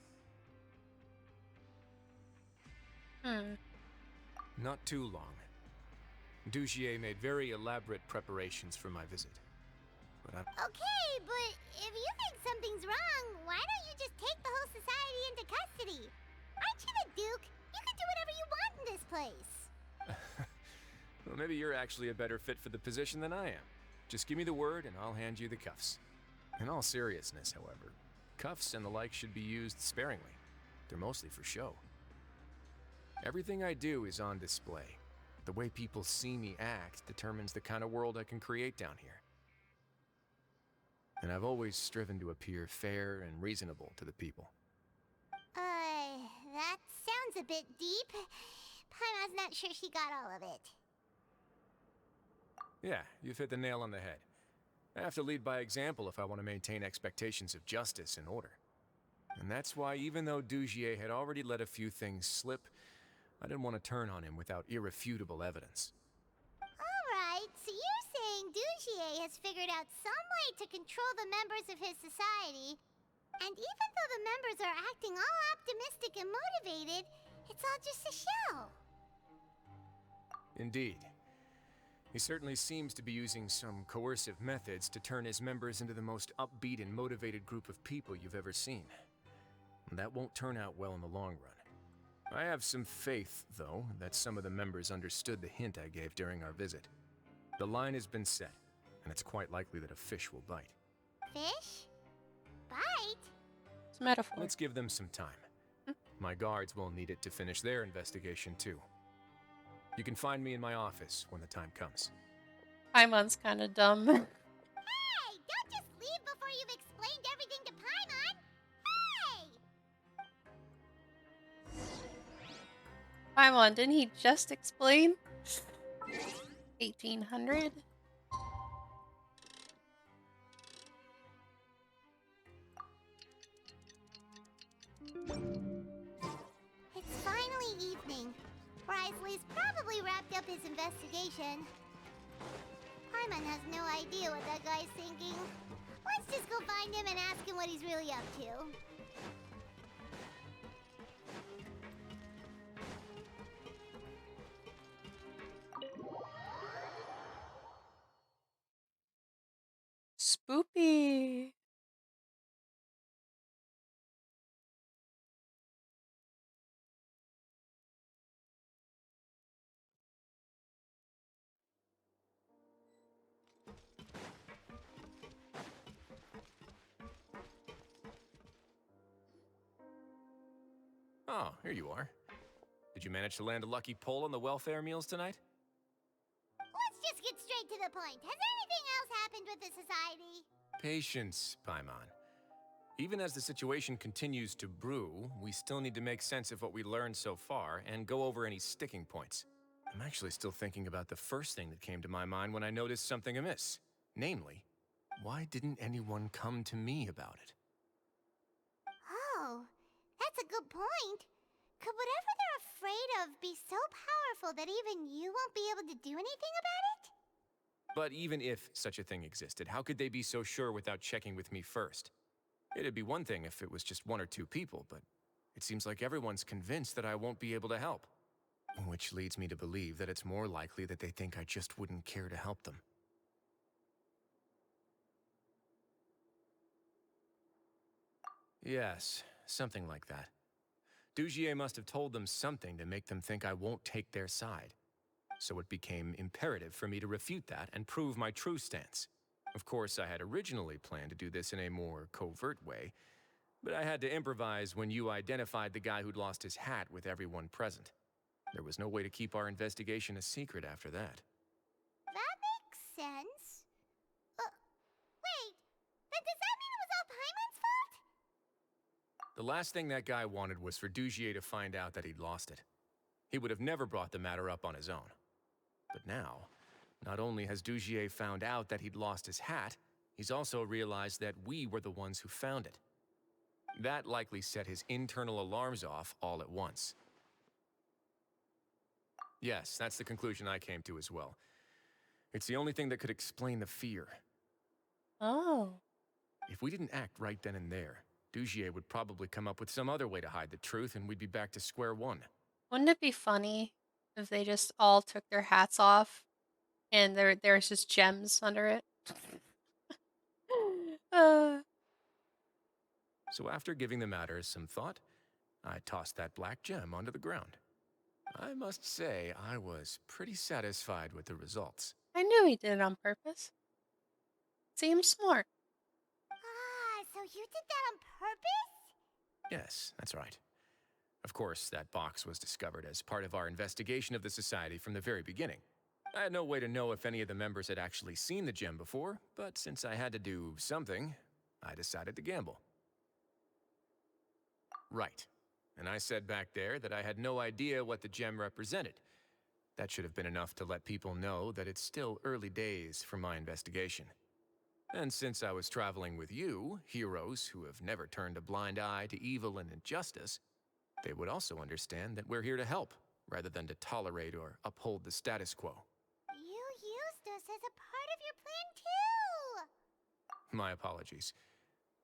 S5: Not too long. Dugier made very elaborate preparations for my visit. But
S2: Okay, but if you think something's wrong, why don't you just take the whole society into custody? Aren't you the Duke? You can do whatever you want in this place.
S5: Well, maybe you're actually a better fit for the position than I am. Just give me the word and I'll hand you the cuffs. In all seriousness, however, cuffs and the like should be used sparingly. They're mostly for show. Everything I do is on display. The way people see me act determines the kind of world I can create down here. And I've always striven to appear fair and reasonable to the people.
S2: That sounds a bit deep. Paimon's not sure she got all of it.
S5: Yeah, you've hit the nail on the head. I have to lead by example if I want to maintain expectations of justice and order. And that's why, even though Dugier had already let a few things slip, I didn't want to turn on him without irrefutable evidence.
S2: Alright, so you're saying Dugier has figured out some way to control the members of his society, and even though the members are acting all optimistic and motivated, it's all just a show.
S5: Indeed. He certainly seems to be using some coercive methods to turn his members into the most upbeat and motivated group of people you've ever seen. That won't turn out well in the long run. I have some faith, though, that some of the members understood the hint I gave during our visit. The line has been set, and it's quite likely that a fish will bite.
S2: Fish? Bite?
S1: It's a metaphor.
S5: Let's give them some time. My guards will need it to finish their investigation, too. You can find me in my office when the time comes.
S1: Paimon's kind of dumb.
S2: Hey! Don't just leave before you've explained everything to Paimon! Hey!
S1: Paimon, didn't he just explain? 1800?
S2: It's finally evening. Wriothesley's probably wrapped up his investigation. Paimon has no idea what that guy's thinking. Let's just go find him and ask him what he's really up to.
S1: Spoopy.
S5: Oh, here you are. Did you manage to land a lucky pull on the welfare meals tonight?
S2: Let's just get straight to the point. Has anything else happened with the society?
S5: Patience, Paimon. Even as the situation continues to brew, we still need to make sense of what we learned so far and go over any sticking points. I'm actually still thinking about the first thing that came to my mind when I noticed something amiss. Namely, why didn't anyone come to me about it?
S2: Oh, that's a good point. Could whatever they're afraid of be so powerful that even you won't be able to do anything about it?
S5: But even if such a thing existed, how could they be so sure without checking with me first? It'd be one thing if it was just one or two people, but it seems like everyone's convinced that I won't be able to help. Which leads me to believe that it's more likely that they think I just wouldn't care to help them. Yes, something like that. Dugier must have told them something to make them think I won't take their side. So it became imperative for me to refute that and prove my true stance. Of course, I had originally planned to do this in a more covert way, but I had to improvise when you identified the guy who'd lost his hat with everyone present. There was no way to keep our investigation a secret after that.
S2: That makes sense. Wait, then does that mean it was all Paimon's fault?
S5: The last thing that guy wanted was for Dugier to find out that he'd lost it. He would have never brought the matter up on his own. But now, not only has Dugier found out that he'd lost his hat, he's also realized that we were the ones who found it. That likely set his internal alarms off all at once. Yes, that's the conclusion I came to as well. It's the only thing that could explain the fear.
S1: Oh.
S5: If we didn't act right then and there, Dugier would probably come up with some other way to hide the truth and we'd be back to square one.
S1: Wouldn't it be funny if they just all took their hats off and there's just gems under it?
S5: So after giving the matter some thought, I tossed that black gem onto the ground. I must say, I was pretty satisfied with the results.
S1: I knew he did it on purpose. Seems smart.
S2: Ah, so you did that on purpose?
S5: Yes, that's right. Of course, that box was discovered as part of our investigation of the Society from the very beginning. I had no way to know if any of the members had actually seen the gem before, but since I had to do something, I decided to gamble. Right. And I said back there that I had no idea what the gem represented. That should have been enough to let people know that it's still early days for my investigation. And since I was traveling with you, heroes who have never turned a blind eye to evil and injustice, they would also understand that we're here to help, rather than to tolerate or uphold the status quo.
S2: You used us as a part of your plan too!
S5: My apologies.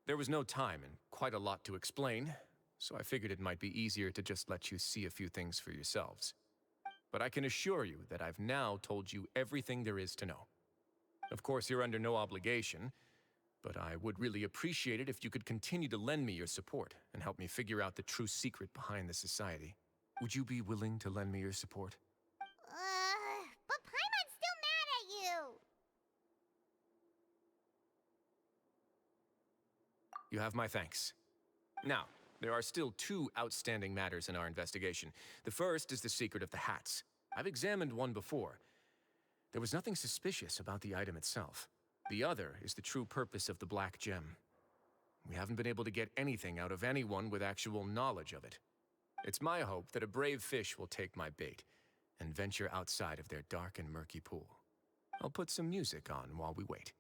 S5: There was no time and quite a lot to explain, so I figured it might be easier to just let you see a few things for yourselves. But I can assure you that I've now told you everything there is to know. Of course, you're under no obligation, but I would really appreciate it if you could continue to lend me your support and help me figure out the true secret behind the Society. Would you be willing to lend me your support?
S2: But Paimon's still mad at you!
S5: You have my thanks. Now, there are still two outstanding matters in our investigation. The first is the secret of the hats. I've examined one before. There was nothing suspicious about the item itself. The other is the true purpose of the black gem. We haven't been able to get anything out of anyone with actual knowledge of it. It's my hope that a brave fish will take my bait and venture outside of their dark and murky pool. I'll put some music on while we wait.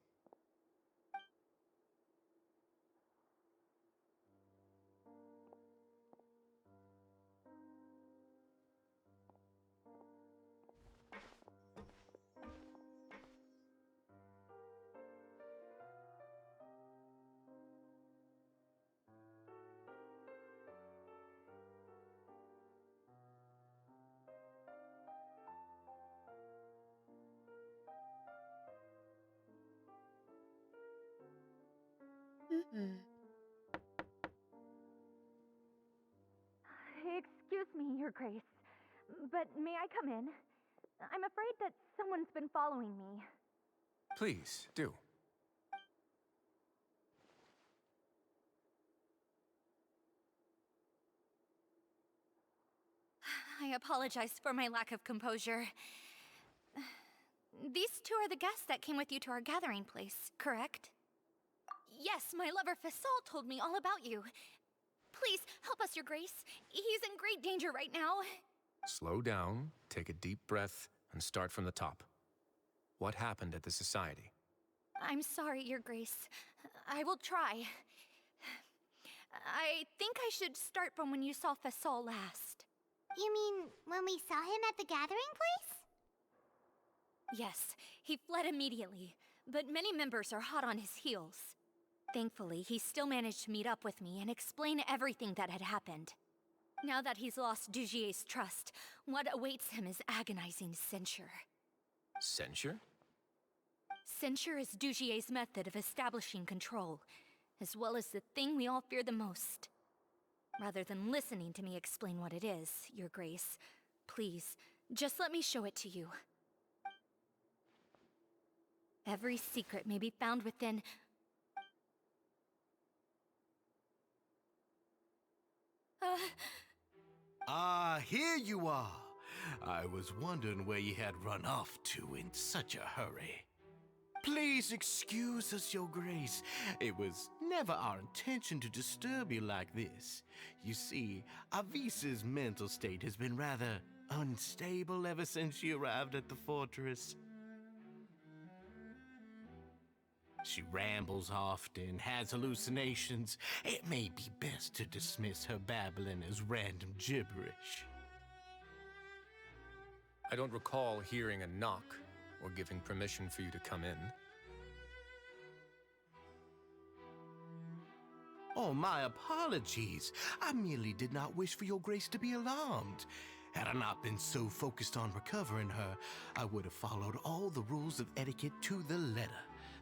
S12: Excuse me, Your Grace, but may I come in? I'm afraid that someone's been following me.
S5: Please, do.
S13: I apologize for my lack of composure. These two are the guests that came with you to our gathering place, correct? Yes, my lover Fasol told me all about you. Please, help us, Your Grace. He's in great danger right now.
S5: Slow down, take a deep breath, and start from the top. What happened at the Society?
S13: I'm sorry, Your Grace. I will try. I think I should start from when you saw Fasol last.
S2: You mean when we saw him at the gathering place?
S13: Yes, he fled immediately, but many members are hot on his heels. Thankfully, he still managed to meet up with me and explain everything that had happened. Now that he's lost Dugier's trust, what awaits him is agonizing censure.
S5: Censure?
S13: Censure is Dugier's method of establishing control, as well as the thing we all fear the most. Rather than listening to me explain what it is, Your Grace, please, just let me show it to you. Every secret may be found within...
S8: Here you are. I was wondering where you had run off to in such a hurry. Please excuse us, Your Grace. It was never our intention to disturb you like this. You see, Avisa's mental state has been rather unstable ever since she arrived at the fortress. She rambles often, has hallucinations. It may be best to dismiss her babbling as random gibberish.
S5: I don't recall hearing a knock or giving permission for you to come in.
S8: Oh, my apologies. I merely did not wish for Your Grace to be alarmed. Had I not been so focused on recovering her, I would have followed all the rules of etiquette to the letter.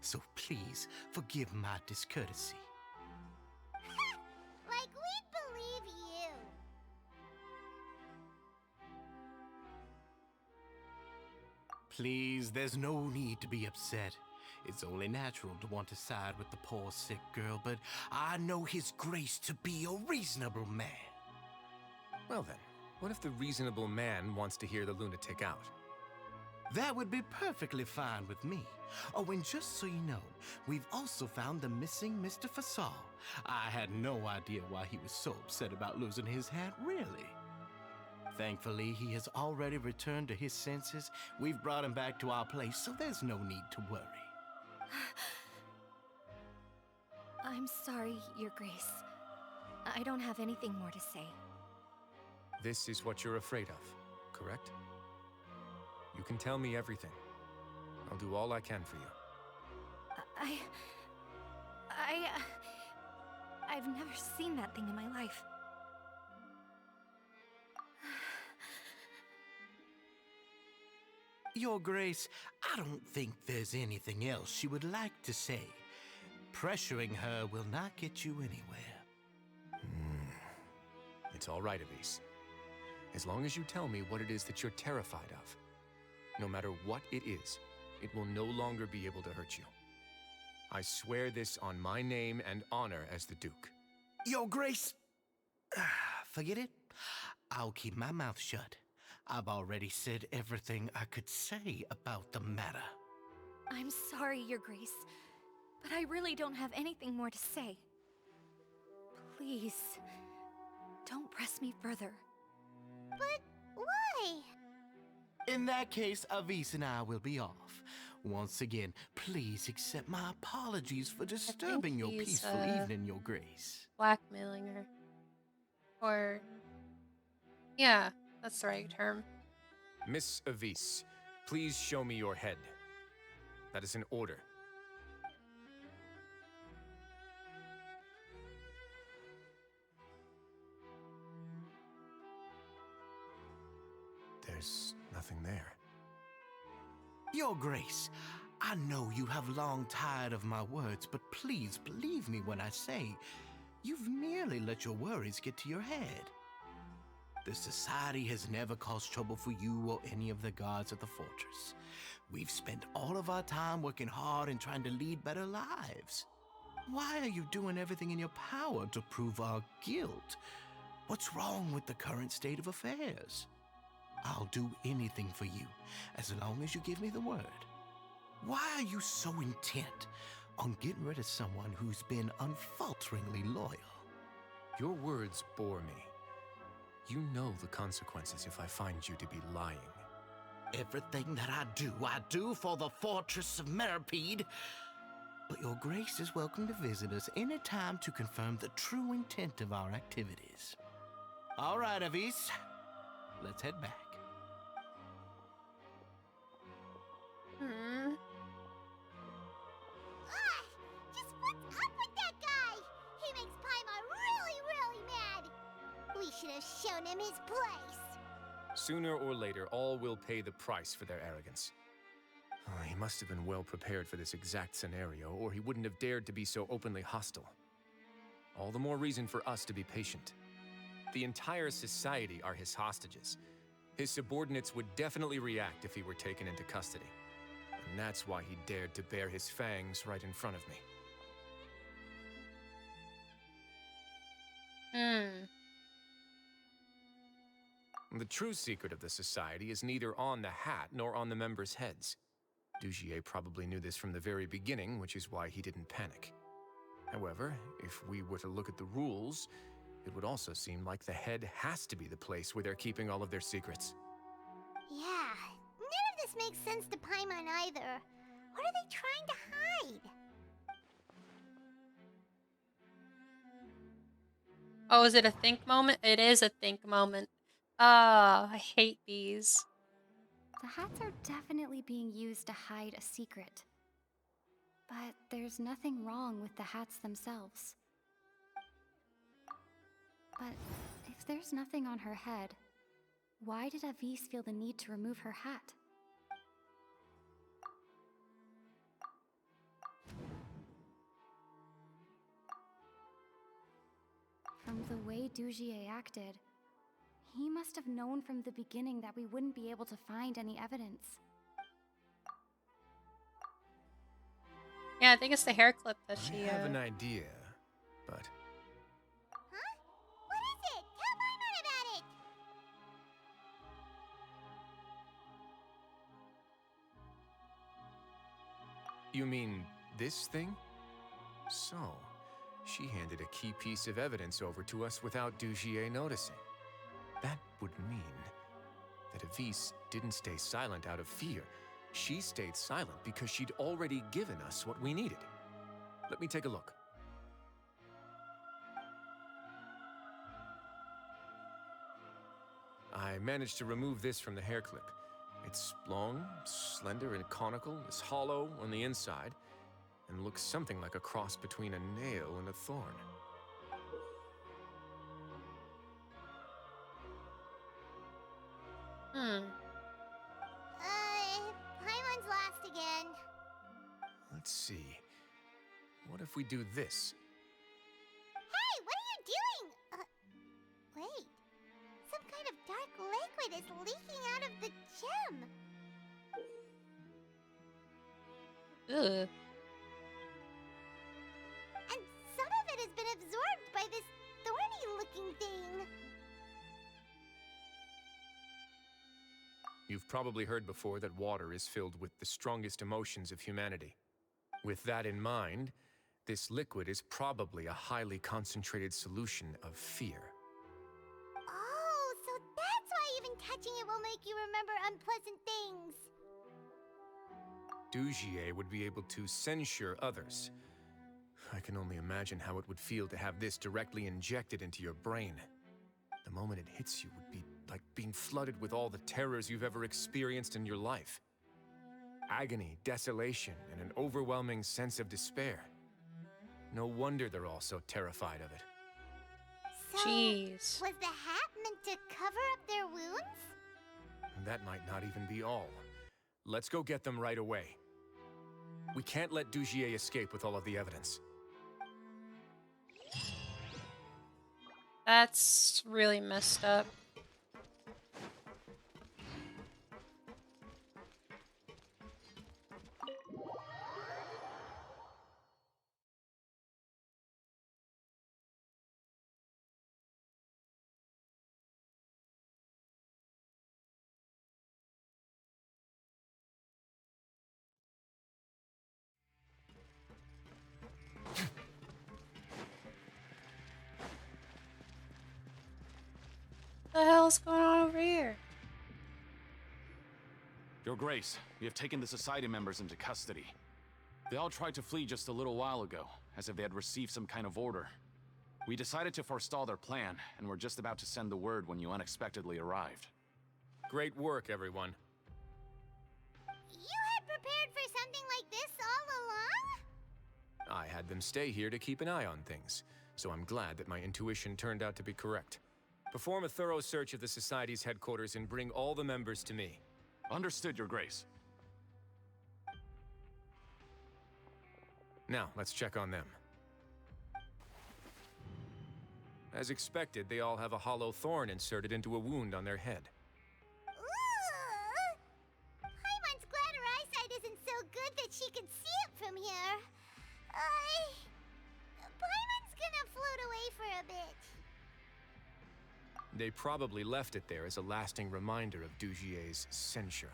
S8: So please, forgive my discourtesy.
S2: Like we'd believe you.
S8: Please, there's no need to be upset. It's only natural to want to side with the poor sick girl, but I know His Grace to be a reasonable man.
S5: Well then, what if the reasonable man wants to hear the lunatic out?
S8: That would be perfectly fine with me. Oh, and just so you know, we've also found the missing Mr. Fasal. I had no idea why he was so upset about losing his hat, really. Thankfully, he has already returned to his senses. We've brought him back to our place, so there's no need to worry.
S13: I'm sorry, Your Grace. I don't have anything more to say.
S5: This is what you're afraid of, correct? You can tell me everything. I'll do all I can for you.
S13: I've never seen that thing in my life.
S8: Your Grace, I don't think there's anything else she would like to say. Pressuring her will not get you anywhere.
S5: It's all right, Avis. As long as you tell me what it is that you're terrified of. No matter what it is, it will no longer be able to hurt you. I swear this on my name and honor as the Duke.
S8: Your Grace, forget it. I'll keep my mouth shut. I've already said everything I could say about the matter.
S13: I'm sorry, Your Grace, but I really don't have anything more to say. Please, don't press me further.
S2: But why?
S8: In that case, Avis and I will be off. Once again, please accept my apologies for disturbing your peaceful evening, Your Grace.
S1: Blackmailing her. Or... yeah, that's the right term.
S5: Miss Avis, please show me your head. That is an order. There's nothing there.
S8: Your Grace, I know you have long tired of my words, but please believe me when I say you've merely let your worries get to your head. The Society has never caused trouble for you or any of the guards at the fortress. We've spent all of our time working hard and trying to lead better lives. Why are you doing everything in your power to prove our guilt? What's wrong with the current state of affairs? I'll do anything for you, as long as you give me the word. Why are you so intent on getting rid of someone who's been unfalteringly loyal?
S5: Your words bore me. You know the consequences if I find you to be lying.
S8: Everything that I do for the Fortress of Meripede. But Your Grace is welcome to visit us any time to confirm the true intent of our activities. All right, Avis. Let's head back.
S2: Just what's up with that guy? He makes Paimon really, really mad. We should have shown him his place.
S5: Sooner or later, all will pay the price for their arrogance. Oh, he must have been well prepared for this exact scenario, or he wouldn't have dared to be so openly hostile. All the more reason for us to be patient. The entire society are his hostages. His subordinates would definitely react if he were taken into custody. And that's why he dared to bare his fangs right in front of me. The true secret of the Society is neither on the hat nor on the members' heads. Dugier probably knew this from the very beginning, which is why he didn't panic. However, if we were to look at the rules, it would also seem like the head has to be the place where they're keeping all of their secrets.
S2: Yeah, none of this makes sense to Paimon either. What are they trying to hide?
S1: Oh, is it a think moment? It is a think moment. Ah, I hate these.
S14: The hats are definitely being used to hide a secret. But there's nothing wrong with the hats themselves. But if there's nothing on her head, why did Avis feel the need to remove her hat? From the way Dugier acted, he must have known from the beginning that we wouldn't be able to find any evidence.
S1: Yeah, I think it's the hair clip that she.
S5: I have an idea, but
S2: Huh? What is it? Tell Paimon about it!
S5: you mean this thing? So, she handed a key piece of evidence over to us without Dugier noticing. That would mean that Avise didn't stay silent out of fear. She stayed silent because she'd already given us what we needed. Let me take a look. I managed to remove this from the hair clip. It's long, slender, and conical, is hollow on the inside, and looks something like a cross between a nail and a thorn.
S2: Paimon's lost again.
S5: Let's see. What if we do this?
S2: Hey, what are you doing? Wait. Some kind of dark liquid is leaking out of the gem.
S1: Ugh.
S2: And some of it has been absorbed by this thorny-looking thing.
S5: You've probably heard before that water is filled with the strongest emotions of humanity. With that in mind, this liquid is probably a highly concentrated solution of fear.
S2: Oh, so that's why even touching it will make you remember unpleasant things.
S5: Dugier would be able to censure others. I can only imagine how it would feel to have this directly injected into your brain. The moment it hits you would be like being flooded with all the terrors you've ever experienced in your life. Agony, desolation, and an overwhelming sense of despair. No wonder they're all so terrified of it.
S2: So,
S1: Jeez.
S2: was the hat meant to cover up their wounds?
S5: That might not even be all. Let's go get them right away. We can't let Dugier escape with all of the evidence.
S1: That's really messed up. What the hell's going on over here?
S15: Your Grace, we have taken the Society members into custody. They all tried to flee just a little while ago, as if they had received some kind of order. We decided to forestall their plan, and were just about to send the word when you unexpectedly arrived.
S5: Great work, everyone.
S2: You had prepared for something like this all along?
S5: I had them stay here to keep an eye on things, so I'm glad that my intuition turned out to be correct. Perform a thorough search of the Society's headquarters and bring all the members to me.
S15: Understood, Your Grace.
S5: Now, let's check on them. As expected, they all have a hollow thorn inserted into a wound on their head.
S2: Ooh! Paimon's glad her eyesight isn't so good that she can see it from here. Paimon's gonna float away for a bit.
S5: They probably left it there as a lasting reminder of Dugier's censure.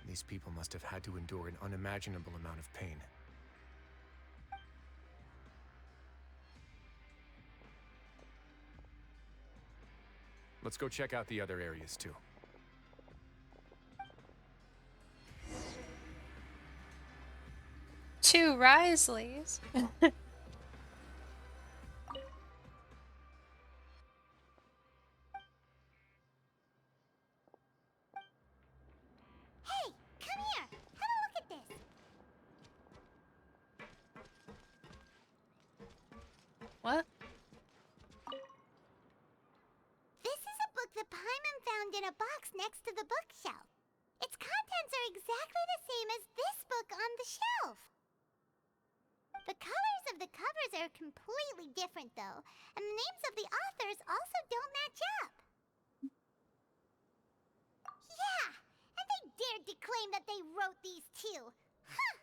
S5: These people must have had to endure an unimaginable amount of pain. Let's go check out the other areas too.
S1: Two Wriotesleys.
S2: Hey, come here. Have a look at this.
S1: What?
S2: This is a book that Paimon found in a box next to the bookshelf. Its contents are exactly the same as this book on the shelf. The colors of the covers are completely different, though, and the names of the authors also don't match up. Yeah, and they dared to claim that they wrote these too. Huh.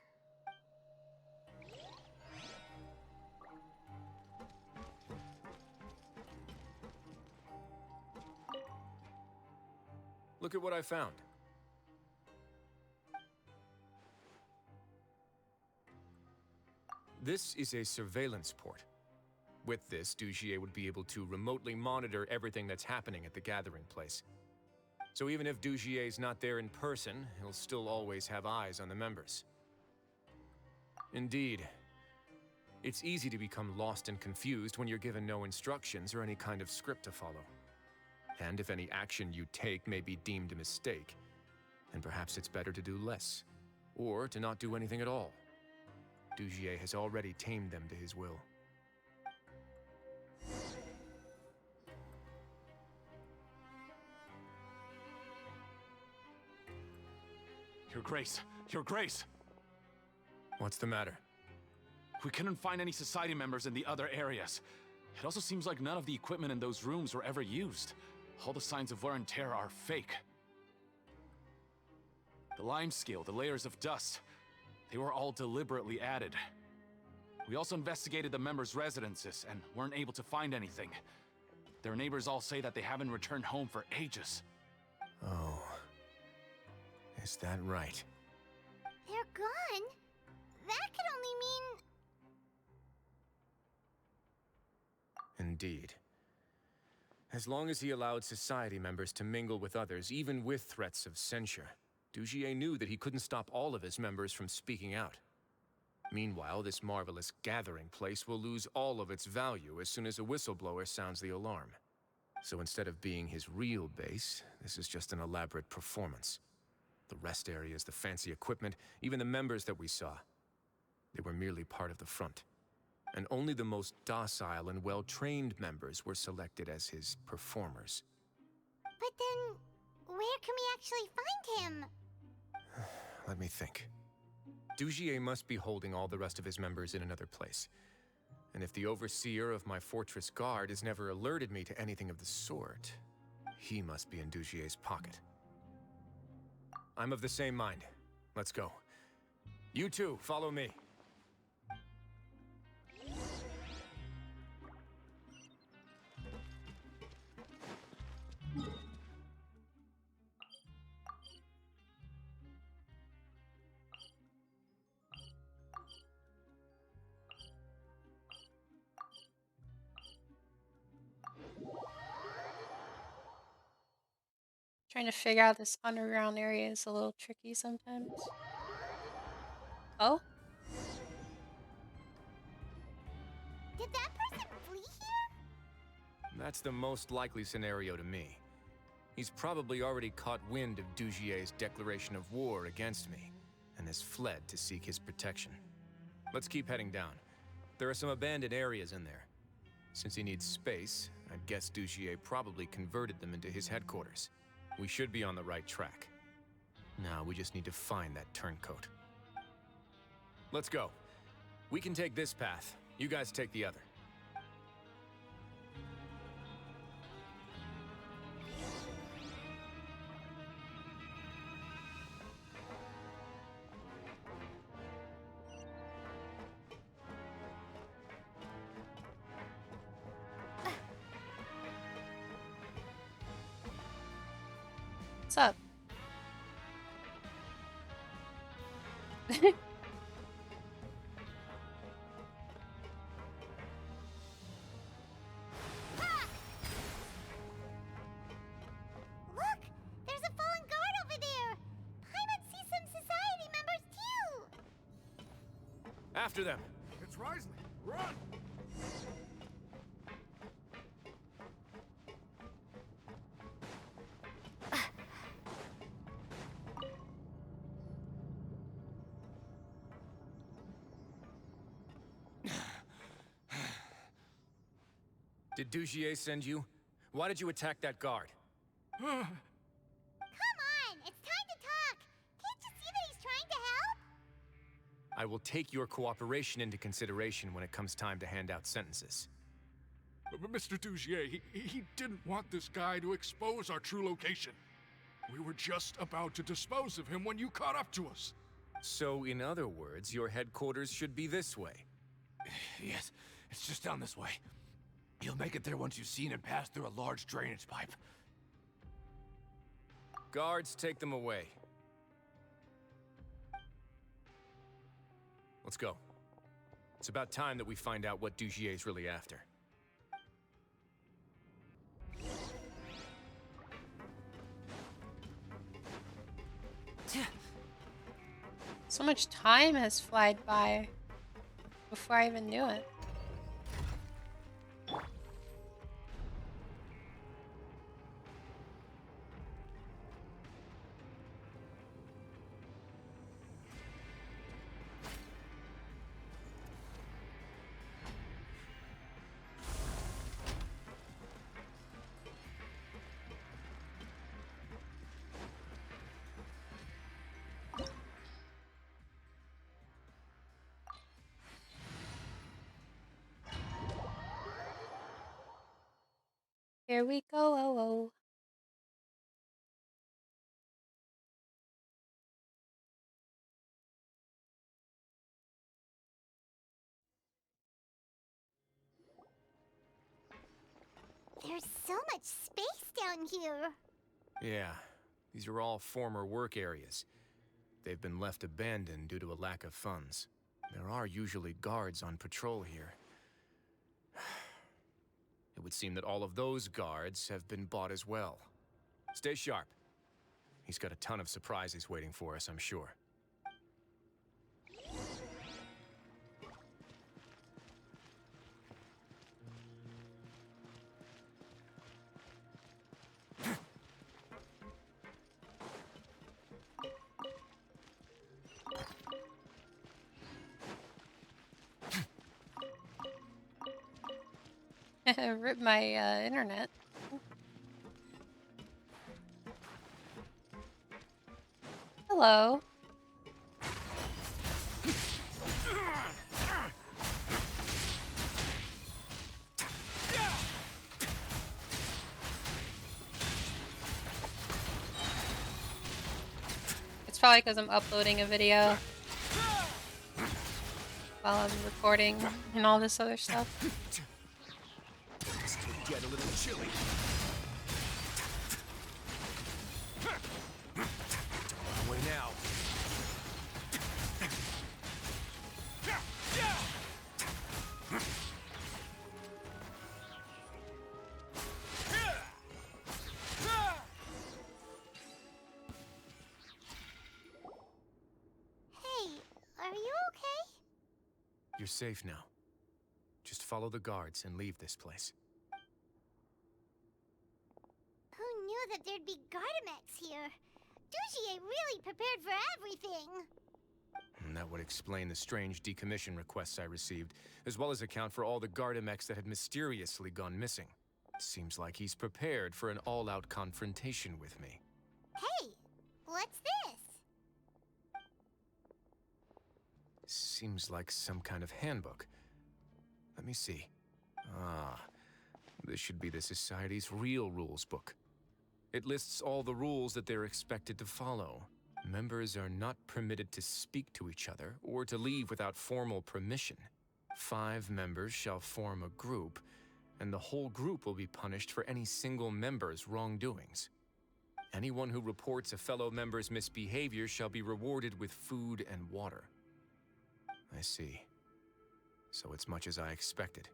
S5: Look at what I found. This is a surveillance port. With this, Dugier would be able to remotely monitor everything that's happening at the gathering place. So even if Dugier's not there in person, he'll still always have eyes on the members. Indeed. It's easy to become lost and confused when you're given no instructions or any kind of script to follow. And if any action you take may be deemed a mistake, then perhaps it's better to do less, or to not do anything at all. Dugier has already tamed them to his will.
S15: Your Grace! Your Grace!
S5: What's the matter?
S15: We couldn't find any Society members in the other areas. It also seems like none of the equipment in those rooms were ever used. All the signs of wear and tear are fake. The lime scale, the layers of dust, they were all deliberately added. We also investigated the members' residences and weren't able to find anything. Their neighbors all say that they haven't returned home for ages.
S5: Oh. Is that right?
S2: They're gone? That could only mean...
S5: Indeed. As long as he allowed Society members to mingle with others, even with threats of censure, Dugier knew that he couldn't stop all of his members from speaking out. Meanwhile, this marvelous gathering place will lose all of its value as soon as a whistleblower sounds the alarm. So instead of being his real base, this is just an elaborate performance. The rest areas, the fancy equipment, even the members that we saw, they were merely part of the front. And only the most docile and well-trained members were selected as his performers.
S2: But then, where can we actually find him?
S5: Let me think. Dugier must be holding all the rest of his members in another place. And if the overseer of my fortress guard has never alerted me to anything of the sort, he must be in Dugier's pocket. I'm of the same mind. Let's go. You two, follow me.
S1: Trying to figure out this underground area is a little tricky sometimes. Oh?
S2: Did that person flee here?
S5: That's the most likely scenario to me. He's probably already caught wind of Dugier's declaration of war against me, and has fled to seek his protection. Let's keep heading down. There are some abandoned areas in there. Since he needs space, I'd guess Dugier probably converted them into his headquarters. We should be on the right track. Now we just need to find that turncoat. Let's go. We can take this path. You guys take the other.
S1: What's up?
S2: Look! There's a fallen guard over there! Paimon sees some Society members too!
S5: After them!
S4: It's Wriothesley! Run!
S5: Did Dugier send you? Why did you attack that guard?
S2: Come on! It's time to talk! Can't you see that he's trying to help?
S5: I will take your cooperation into consideration when it comes time to hand out sentences.
S4: But Mr. Dugier, he didn't want this guy to expose our true location. We were just about to dispose of him when you caught up to us.
S5: So, in other words, your headquarters should be this way.
S3: Yes, it's just down this way. You'll make it there once you've seen him pass through a large drainage pipe.
S5: Guards, take them away. Let's go. It's about time that we find out what Dugier's really after.
S1: So much time has flied by before I even knew it. Here we go, oh, oh.
S2: There's so much space down here.
S5: Yeah, these are all former work areas. They've been left abandoned due to a lack of funds. There are usually guards on patrol here. It would seem that all of those guards have been bought as well. Stay sharp. He's got a ton of surprises waiting for us, I'm sure.
S1: Rip my internet. Hello. It's probably because I'm uploading a video while I'm recording and all this other stuff.
S5: This could get a little chilly. Don't run away now.
S2: Hey, are you okay?
S5: You're safe now. Just follow the guards and leave this place.
S2: Who knew that there'd be Gardamex here? Dugier really prepared for everything.
S5: And that would explain the strange decommission requests I received, as well as account for all the Gardamex that had mysteriously gone missing. Seems like he's prepared for an all-out confrontation with me.
S2: Hey, what's this?
S5: Seems like some kind of handbook. Let me see. Ah, this should be the Society's real rules book. It lists all the rules that they're expected to follow. Members are not permitted to speak to each other or to leave without formal permission. 5 members shall form a group, and the whole group will be punished for any single member's wrongdoings. Anyone who reports a fellow member's misbehavior shall be rewarded with food and water. I see. So it's much as I expected.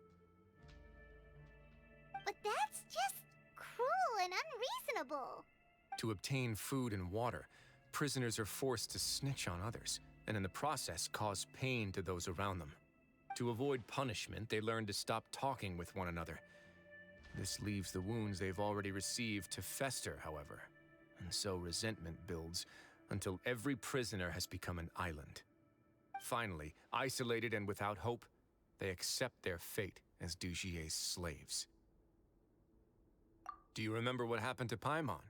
S2: But that's just cruel and unreasonable.
S5: To obtain food and water, prisoners are forced to snitch on others, and in the process cause pain to those around them. To avoid punishment, they learn to stop talking with one another. This leaves the wounds they've already received to fester, however, and so resentment builds until every prisoner has become an island. Finally, isolated and without hope, they accept their fate as Dugier's slaves. Do you remember what happened to Paimon?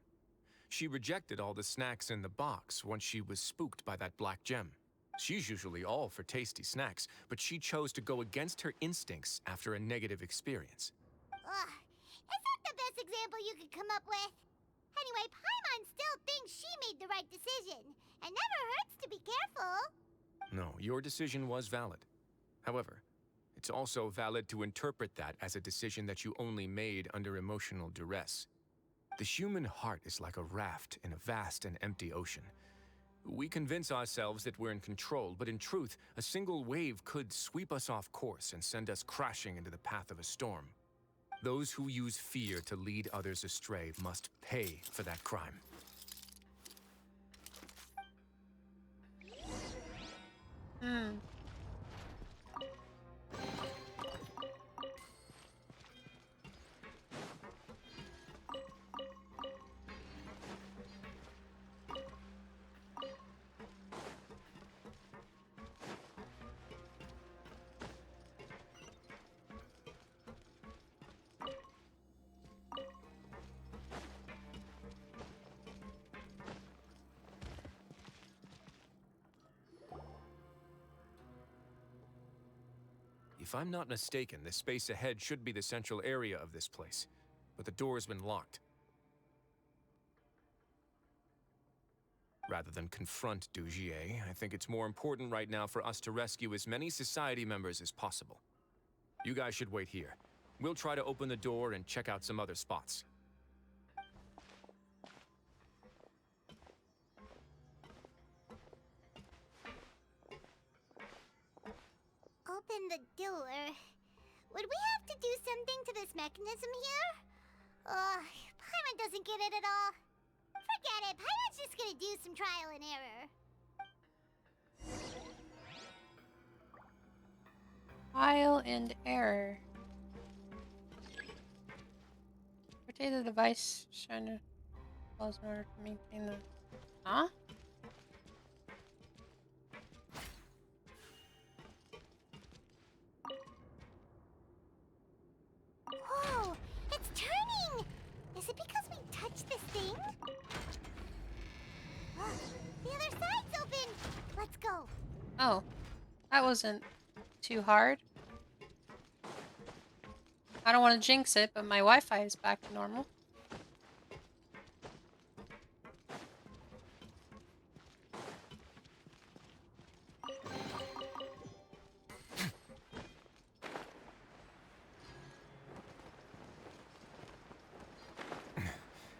S5: She rejected all the snacks in the box once she was spooked by that black gem. She's usually all for tasty snacks, but she chose to go against her instincts after a negative experience.
S2: Ugh, is that the best example you could come up with? Anyway, Paimon still thinks she made the right decision. It never hurts to be careful.
S5: No, your decision was valid. However, it's also valid to interpret that as a decision that you only made under emotional duress. The human heart is like a raft in a vast and empty ocean. We convince ourselves that we're in control, but in truth, a single wave could sweep us off course and send us crashing into the path of a storm. Those who use fear to lead others astray must pay for that crime.
S1: Hmm.
S5: If I'm not mistaken, the space ahead should be the central area of this place, but the door has been locked. Rather than confront Dugier, I think it's more important right now for us to rescue as many society members as possible. You guys should wait here. We'll try to open the door and check out some other spots.
S2: Open the door. Would we have to do something to this mechanism here? Paimon doesn't get it at all. Forget it, Paimon's just gonna do some trial and error.
S1: Trial and error. Rotate the device shown to close in order to maintain the... Huh?
S2: Whoa! It's turning! Is it because we touched this thing? The other side's open! Let's go.
S1: Oh. That wasn't too hard. I don't want to jinx it, but my Wi-Fi is back to normal.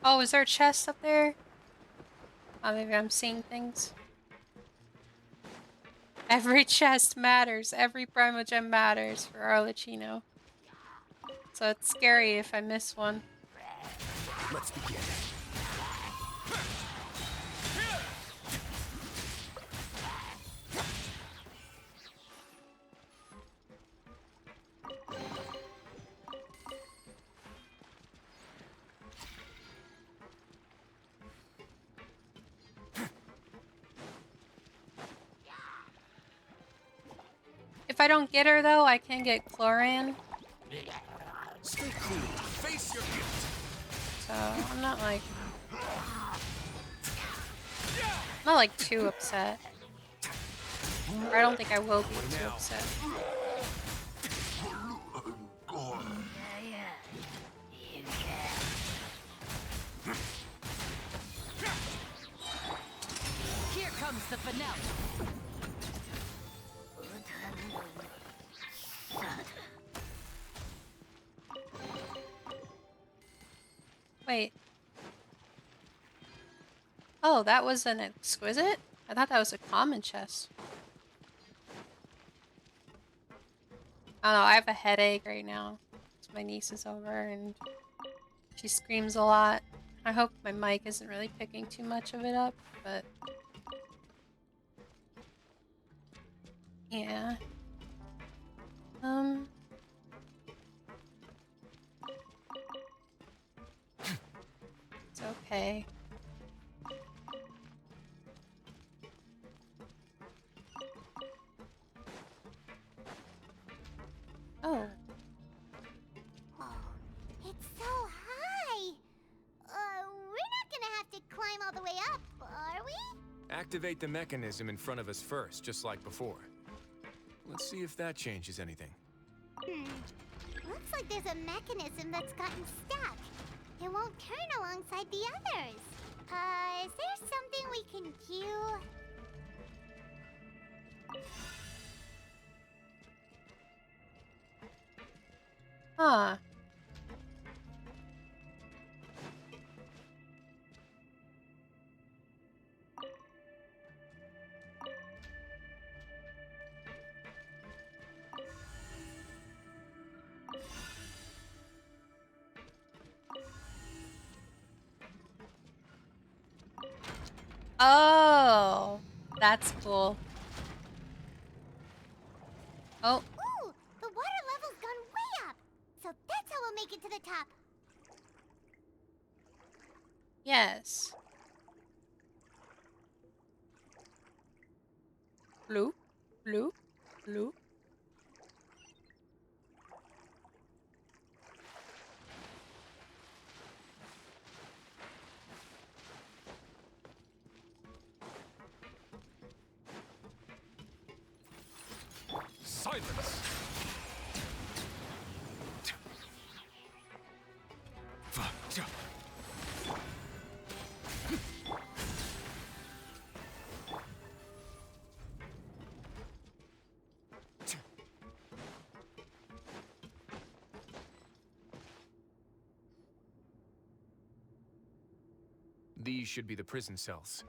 S1: Oh, is there a chest up there? Oh, maybe I'm seeing things. Every chest matters. Every Primogem matters for Arlecchino. So it's scary if I miss one.
S5: Let's begin.
S1: If I don't get her though, I can get Chloran.
S5: Stay cool. Face your guilt.
S1: So I'm not like too upset. Or I don't think I will be too upset.
S9: Here comes the finale.
S1: Wait. Oh, that was an exquisite? I thought that was a common chest. I don't know, I have a headache right now. My niece is over and she screams a lot. I hope my mic isn't really picking too much of it up, but... yeah. It's okay. Oh.
S2: Whoa, it's so high! We're not gonna have to climb all the way up, are we?
S5: Activate the mechanism in front of us first, just like before. Let's see if that changes anything.
S2: Looks like there's a mechanism that's gotten stuck. It won't turn alongside the others. Is there something we can do?
S1: Huh. Oh, that's cool. Oh.
S2: Ooh, the water level's gone way up. So that's how we'll make it to the top.
S1: Yes. Bloop, bloop, bloop.
S5: Silence! These should be the prison cells.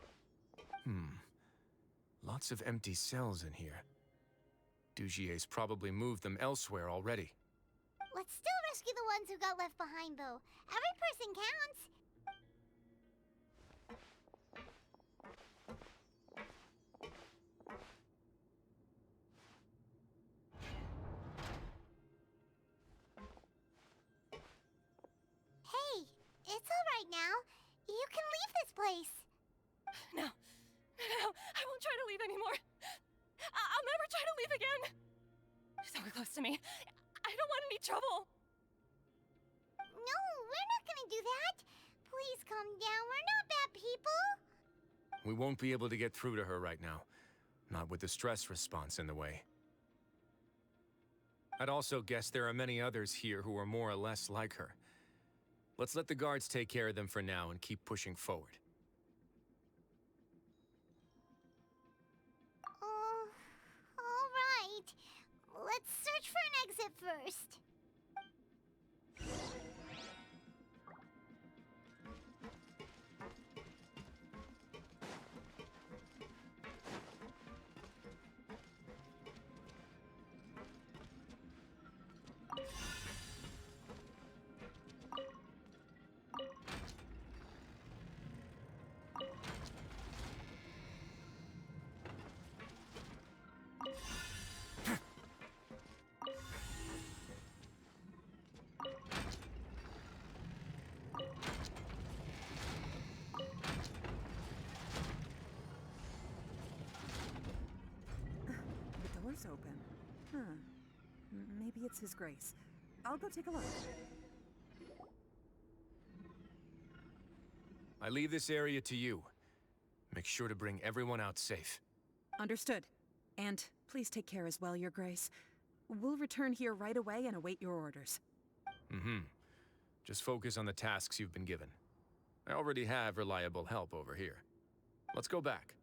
S5: Lots of empty cells in here. Dugier's probably moved them elsewhere already.
S2: Let's still rescue the ones who got left behind, though. Every person counts. Hey, it's all right now. You can leave this place.
S7: No. No, I won't try to leave anymore. I'll never try to leave again. So close to me. I don't want any trouble.
S2: No, we're not gonna do that. Please calm down. We're not bad people.
S5: We won't be able to get through to her right now. Not with the stress response in the way. I'd also guess there are many others here who are more or less like her. Let's let the guards take care of them for now and keep pushing forward.
S2: All right. Let's search for an exit first.
S16: The door's open. Huh. Maybe it's His Grace. I'll go take a look.
S5: I leave this area to you. Make sure to bring everyone out safe.
S16: Understood. And please take care as well, Your Grace. We'll return here right away and await your orders.
S5: Just focus on the tasks you've been given. I already have reliable help over here. Let's go back.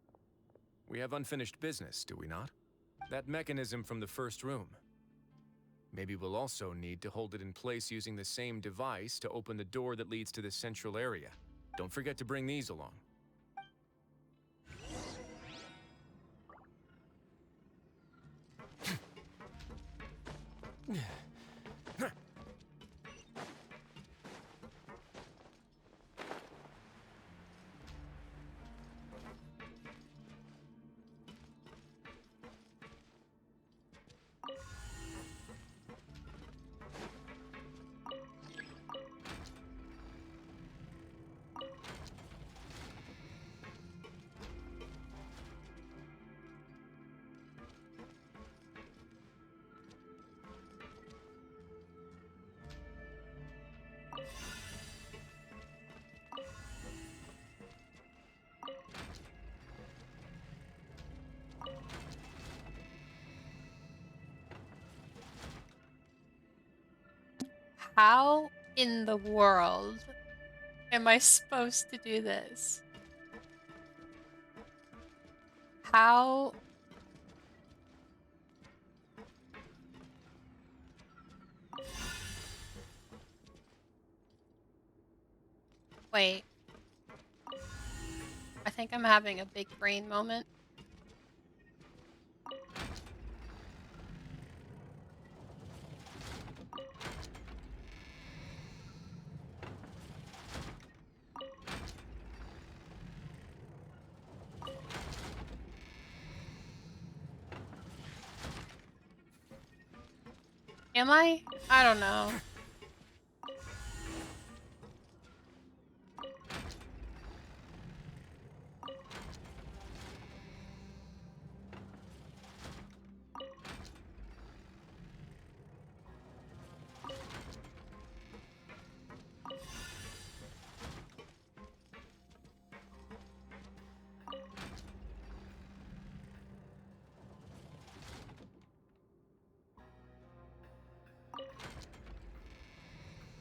S5: We have unfinished business, do we not? That mechanism from the first room. Maybe we'll also need to hold it in place using the same device to open the door that leads to the central area. Don't forget to bring these along.
S1: How in the world am I supposed to do this? How? Wait. I think I'm having a big brain moment. Am I? I don't know.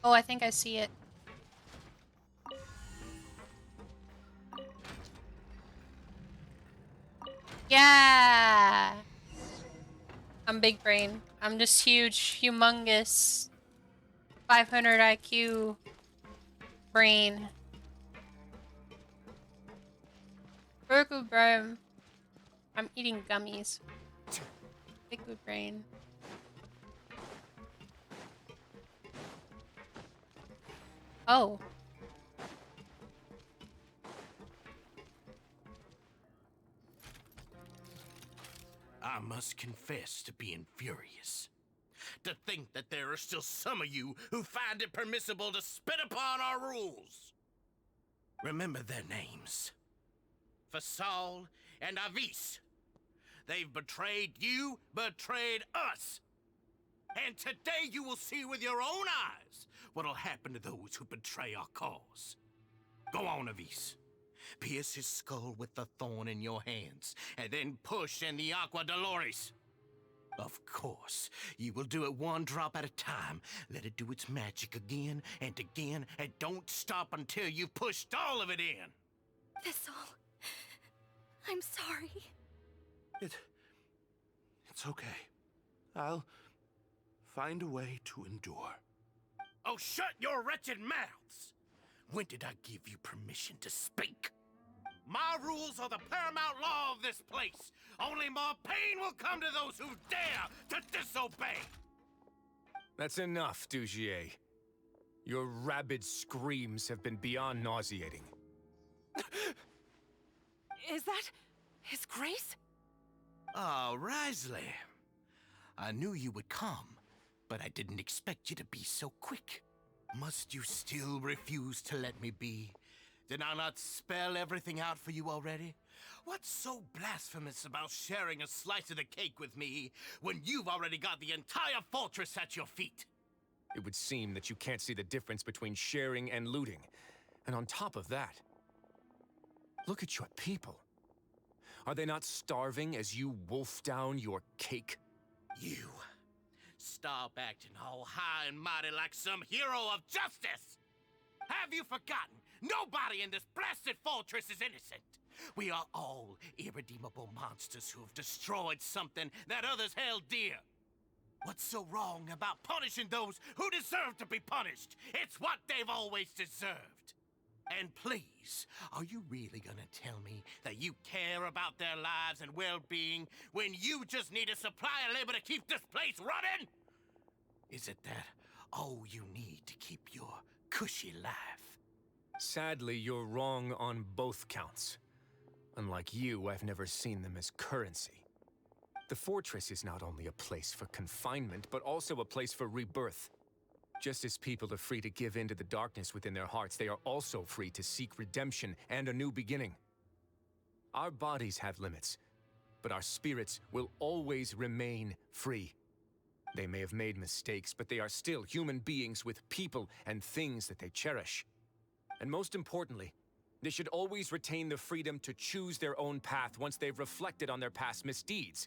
S1: Oh, I think I see it. Yeah! I'm big brain. I'm just huge, humongous, 500 IQ brain. Big good brain. I'm eating gummies. Big good brain. Oh.
S17: I must confess to being furious. To think that there are still some of you who find it permissible to spit upon our rules. Remember their names. Fasal and Avis. They've betrayed you, betrayed us. And today you will see with your own eyes what'll happen to those who betray our cause. Go on, Avis. Pierce his skull with the thorn in your hands, and then push in the Aqua Dolores. Of course, you will do it one drop at a time. Let it do its magic again, and don't stop until you've pushed all of it in.
S13: Thistle, I'm sorry.
S3: It's okay. I'll find a way to endure.
S17: Oh, shut your wretched mouths! When did I give you permission to speak? My rules are the paramount law of this place. Only more pain will come to those who dare to disobey.
S5: That's enough, Dugier. Your rabid screams have been beyond nauseating.
S16: Is that His Grace?
S17: Oh, Wriothesley. I knew you would come, but I didn't expect you to be so quick. Must you still refuse to let me be? Did I not spell everything out for you already? What's so blasphemous about sharing a slice of the cake with me when you've already got the entire fortress at your feet?
S5: It would seem that you can't see the difference between sharing and looting. And on top of that, look at your people. Are they not starving as you wolf down your cake?
S17: You. Stop acting all high and mighty like some hero of justice! Have you forgotten? Nobody in this blasted fortress is innocent. We are all irredeemable monsters who have destroyed something that others held dear. What's so wrong about punishing those who deserve to be punished? It's what they've always deserved. And please, are you really gonna tell me that you care about their lives and well-being when you just need a supply of labor to keep this place running? Is it that all you need to keep your cushy life?
S5: Sadly, you're wrong on both counts. Unlike you, I've never seen them as currency. The fortress is not only a place for confinement, but also a place for rebirth. Just as people are free to give in to the darkness within their hearts, they are also free to seek redemption and a new beginning. Our bodies have limits, but our spirits will always remain free. They may have made mistakes, but they are still human beings with people and things that they cherish. And most importantly, they should always retain the freedom to choose their own path once they've reflected on their past misdeeds.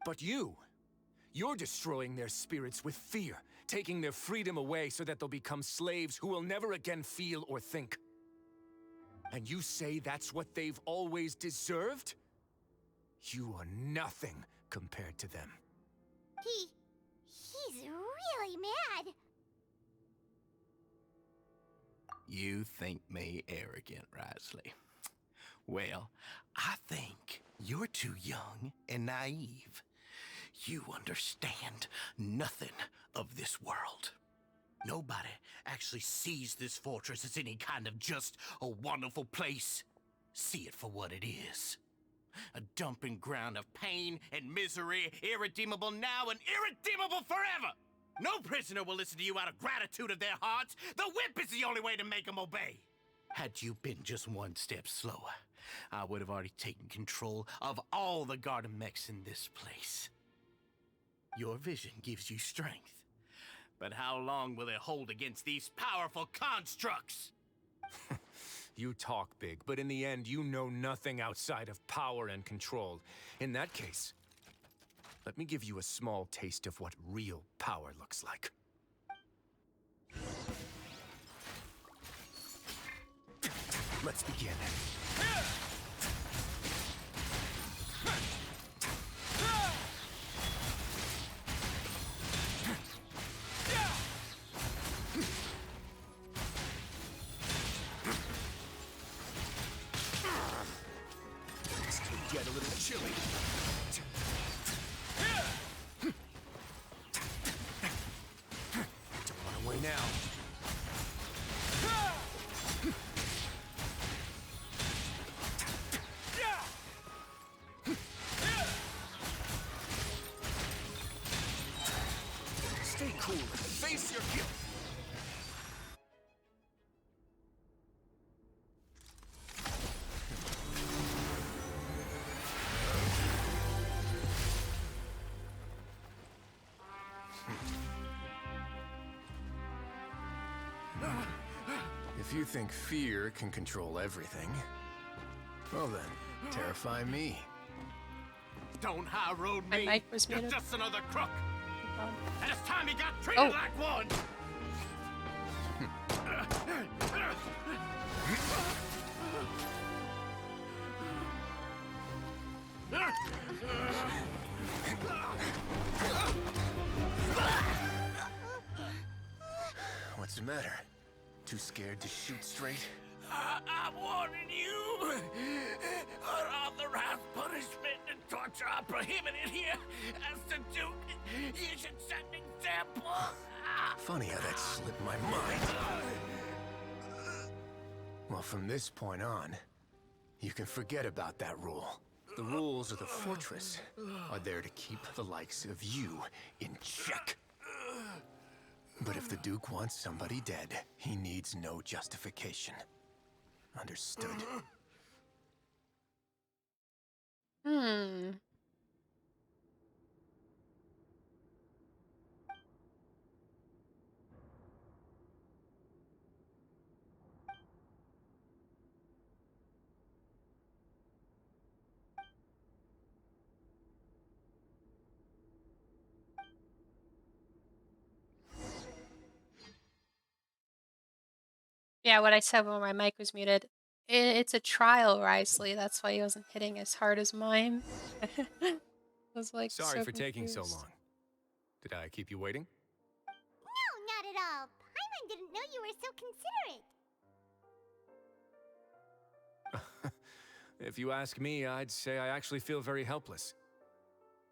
S5: But you're destroying their spirits with fear, taking their freedom away so that they'll become slaves who will never again feel or think. And you say that's what they've always deserved? You are nothing compared to them.
S2: He's really mad.
S17: You think me arrogant, Wriothesley. Well, I think you're too young and naive. You understand nothing of this world. Nobody actually sees this fortress as any kind of just a wonderful place. See it for what it is. A dumping ground of pain and misery, irredeemable now and irredeemable forever! No prisoner will listen to you out of gratitude of their hearts. The whip is the only way to make them obey. Had you been just one step slower, I would have already taken control of all the garden mechs in this place. Your vision gives you strength. But how long will it hold against these powerful constructs?
S5: You talk big, but in the end, you know nothing outside of power and control. In that case, let me give you a small taste of what real power looks like. Let's begin. This could get a little chilly. Don't run away now. Stay cool and face your guilt. If you think fear can control everything, well then, terrify me.
S17: Don't high road
S1: My
S17: me.
S1: mic was
S17: You're
S1: muted.
S17: just another crook. And it's time you got treated like one.
S5: What's the matter? Too scared to shoot straight?
S17: I'm warning you. Unauthorized punishment and torture are prohibited here. As the Duke, you should set an example.
S5: Funny how that slipped my mind. Well, from this point on, you can forget about that rule. The rules of the fortress are there to keep the likes of you in check. But if the Duke wants somebody dead, he needs no justification. Understood?
S1: Yeah, what I said when my mic was muted. It's a trial, Wriothesley. That's why he wasn't hitting as hard as mine. I was like,
S5: Sorry
S1: so
S5: for taking so
S1: confused.
S5: long. Did I keep you waiting?
S2: No, not at all. Paimon didn't know you were so considerate.
S5: If you ask me, I'd say I actually feel very helpless.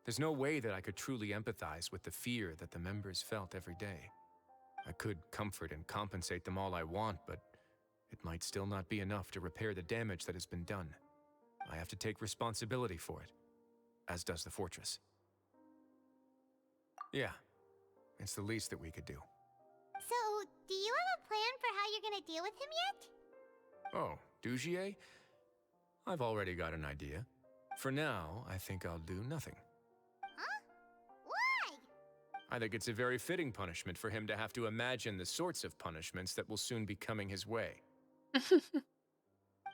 S5: There's no way that I could truly empathize with the fear that the members felt every day. I could comfort and compensate them all I want, but it might still not be enough to repair the damage that has been done. I have to take responsibility for it, as does the fortress. Yeah, it's the least that we could do.
S2: So, do you have a plan for how you're gonna deal with him yet?
S5: Oh, Dugier? I've already got an idea. For now, I think I'll do nothing.
S2: Huh? Why?
S5: I think it's a very fitting punishment for him to have to imagine the sorts of punishments that will soon be coming his way.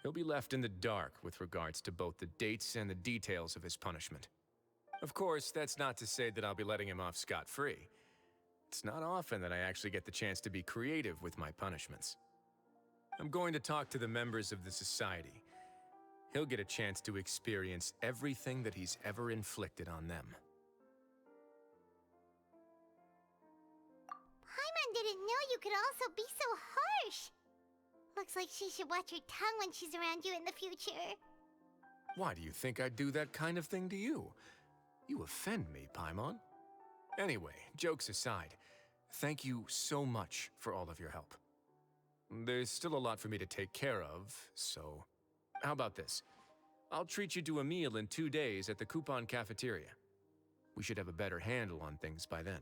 S5: He'll be left in the dark with regards to both the dates and the details of his punishment. Of course, that's not to say that I'll be letting him off scot-free. It's not often that I actually get the chance to be creative with my punishments. I'm going to talk to the members of the society. He'll get a chance to experience everything that he's ever inflicted on them.
S2: Paimon didn't know you could also be so harsh. Looks like she should watch her tongue when she's around you in the future.
S5: Why do you think I'd do that kind of thing to you? You offend me, Paimon. Anyway, jokes aside, thank you so much for all of your help. There's still a lot for me to take care of, so how about this? I'll treat you to a meal in 2 days at the Coupon Cafeteria. We should have a better handle on things by then.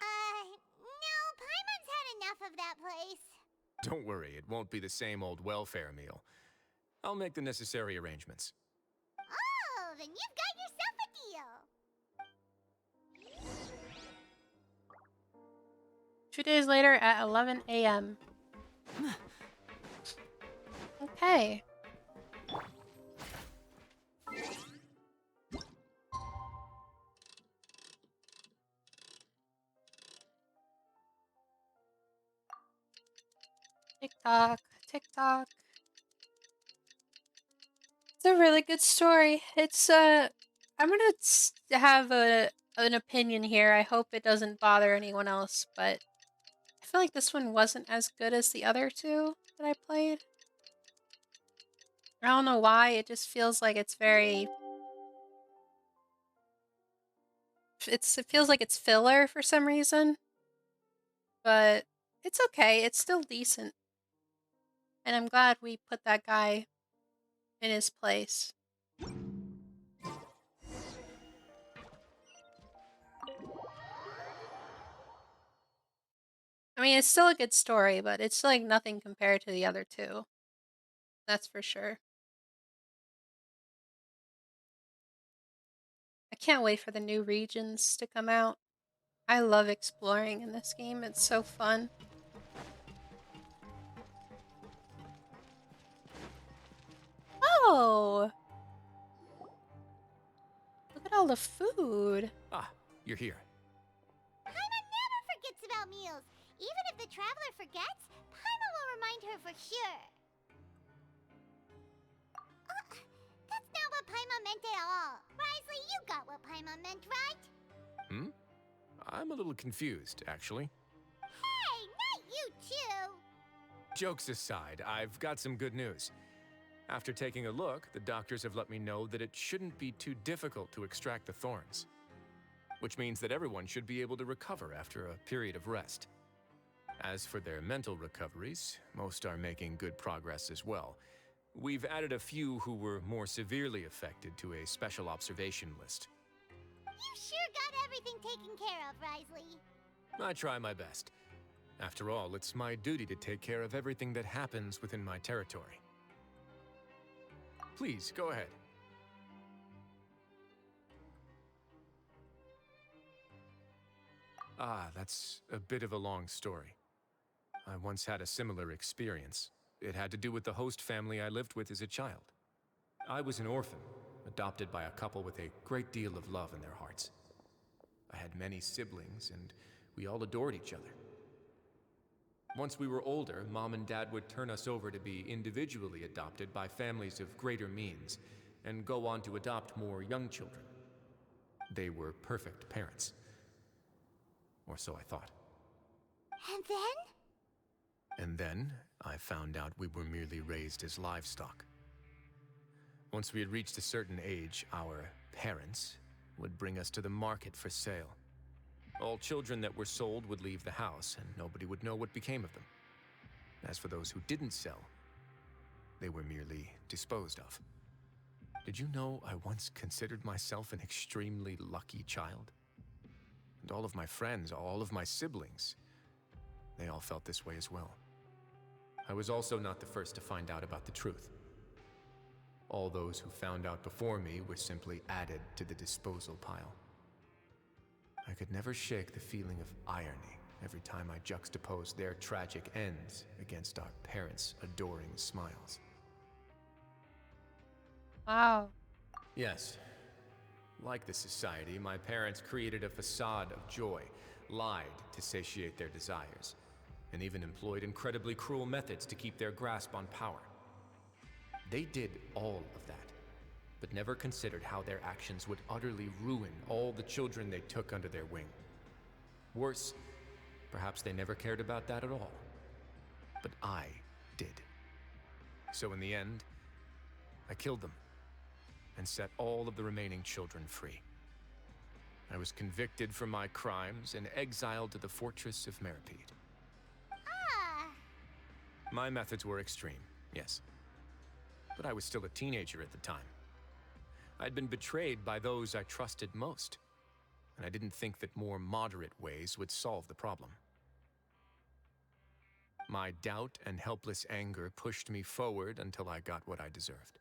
S2: No, Paimon's had enough of that place.
S5: Don't worry, it won't be the same old welfare meal. I'll make the necessary arrangements.
S2: Oh, then you've got yourself a deal.
S1: 2 days later at 11 a.m. Okay. TikTok, TikTok. It's a really good story. It's I'm gonna have an opinion here. I hope it doesn't bother anyone else, but I feel like this one wasn't as good as the other two that I played. I don't know why. It just feels like it's very. It feels like it's filler for some reason, but it's okay. It's still decent. And I'm glad we put that guy in his place. I mean, it's still a good story, but it's like nothing compared to the other two. That's for sure. I can't wait for the new regions to come out. I love exploring in this game. It's so fun. Oh! Look at all the food.
S5: Ah, you're here.
S2: Paimon never forgets about meals. Even if the traveler forgets, Paimon will remind her for sure. That's not what Paimon meant at all. Wriothesley, you got what Paimon meant, right?
S5: Hmm? I'm a little confused, actually.
S2: Hey, not you too!
S5: Jokes aside, I've got some good news. After taking a look, the doctors have let me know that it shouldn't be too difficult to extract the thorns. Which means that everyone should be able to recover after a period of rest. As for their mental recoveries, most are making good progress as well. We've added a few who were more severely affected to a special observation list.
S2: You sure got everything taken care of, Wriothesley.
S5: I try my best. After all, it's my duty to take care of everything that happens within my territory. Please, go ahead. Ah, that's a bit of a long story. I once had a similar experience. It had to do with the host family I lived with as a child. I was an orphan, adopted by a couple with a great deal of love in their hearts. I had many siblings, and we all adored each other. Once we were older, Mom and Dad would turn us over to be individually adopted by families of greater means, and go on to adopt more young children. They were perfect parents. Or so I thought.
S2: And then?
S5: And then, I found out we were merely raised as livestock. Once we had reached a certain age, our parents would bring us to the market for sale. All children that were sold would leave the house, and nobody would know what became of them. As for those who didn't sell, they were merely disposed of. Did you know I once considered myself an extremely lucky child? And all of my friends, all of my siblings, they all felt this way as well. I was also not the first to find out about the truth. All those who found out before me were simply added to the disposal pile. I could never shake the feeling of irony every time I juxtaposed their tragic ends against our parents' adoring smiles.
S1: Wow.
S5: Yes. Like the society, my parents created a facade of joy, lied to satiate their desires, and even employed incredibly cruel methods to keep their grasp on power. They did all of that, but never considered how their actions would utterly ruin all the children they took under their wing. Worse, perhaps they never cared about that at all. But I did. So in the end, I killed them and set all of the remaining children free. I was convicted for my crimes and exiled to the fortress of Meripede.
S2: Ah!
S5: My methods were extreme, yes. But I was still a teenager at the time. I'd been betrayed by those I trusted most, and I didn't think that more moderate ways would solve the problem. My doubt and helpless anger pushed me forward until I got what I deserved.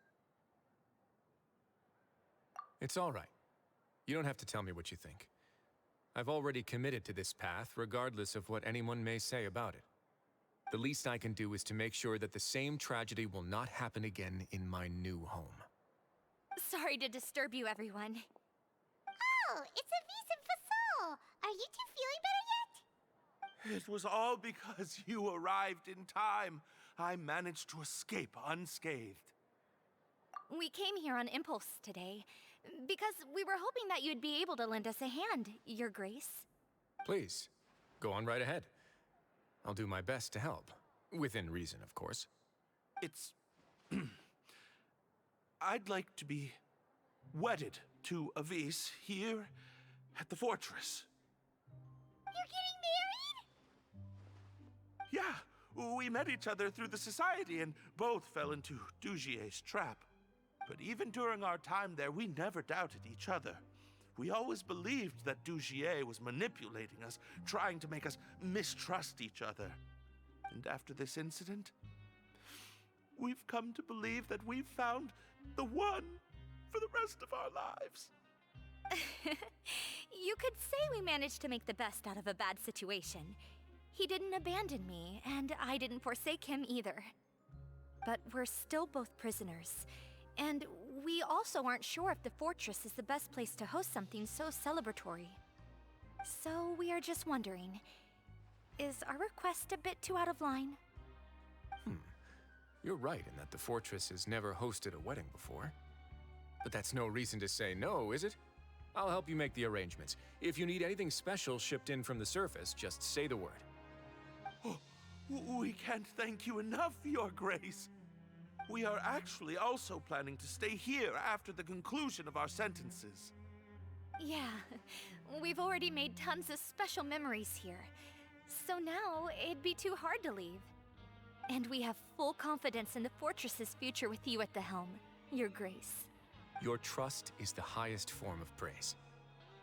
S5: It's all right. You don't have to tell me what you think. I've already committed to this path, regardless of what anyone may say about it. The least I can do is to make sure that the same tragedy will not happen again in my new home.
S13: Sorry to disturb you, everyone.
S2: Oh, it's Avis and Fasol! Are you two feeling better yet?
S3: It was all because you arrived in time. I managed to escape unscathed.
S13: We came here on impulse today, because we were hoping that you'd be able to lend us a hand, Your Grace.
S5: Please, go on right ahead. I'll do my best to help. Within reason, of course.
S3: It's... I'd like to be wedded to Avis here at the fortress.
S2: You're getting married?
S3: Yeah, we met each other through the society and both fell into Dugier's trap. But even during our time there, we never doubted each other. We always believed that Dugier was manipulating us, trying to make us mistrust each other. And after this incident, we've come to believe that we've found the one for the rest of our lives.
S13: You could say we managed to make the best out of a bad situation. He didn't abandon me, and I didn't forsake him either. But we're still both prisoners. And we also aren't sure if the fortress is the best place to host something so celebratory. So we are just wondering, is our request a bit too out of line?
S5: You're right in that the fortress has never hosted a wedding before. But that's no reason to say no, is it? I'll help you make the arrangements. If you need anything special shipped in from the surface, just say the word.
S3: Oh, we can't thank you enough, Your Grace. We are actually also planning to stay here after the conclusion of our sentences.
S13: Yeah, we've already made tons of special memories here. So now, it'd be too hard to leave. And we have full confidence in the fortress's future with you at the helm, Your Grace.
S5: Your trust is the highest form of praise.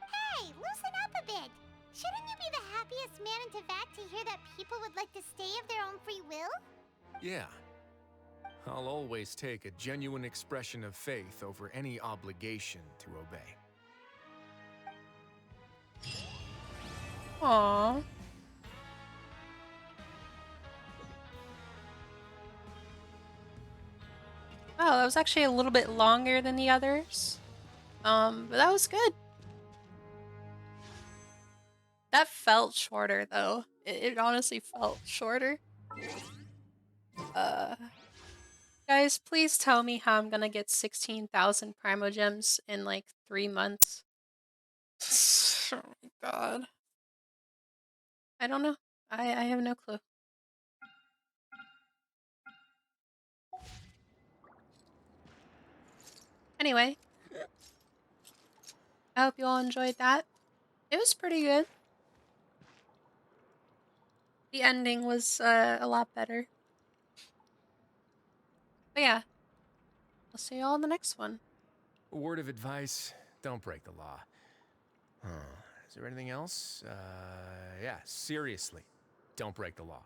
S2: Hey, loosen up a bit! Shouldn't you be the happiest man in Teyvat to hear that people would like to stay of their own free will?
S5: Yeah. I'll always take a genuine expression of faith over any obligation to obey.
S1: Aww. Oh, that was actually a little bit longer than the others. But that was good. That felt shorter though. It honestly felt shorter. Guys, please tell me how I'm gonna get 16,000 Primogems in like 3 months. Oh my god. I don't know. I have no clue. Anyway. I hope you all enjoyed that. It was pretty good. The ending was a lot better. But yeah. I'll see you all in the next one.
S5: A word of advice, don't break the law. Is there anything else? Yeah, seriously, don't break the law.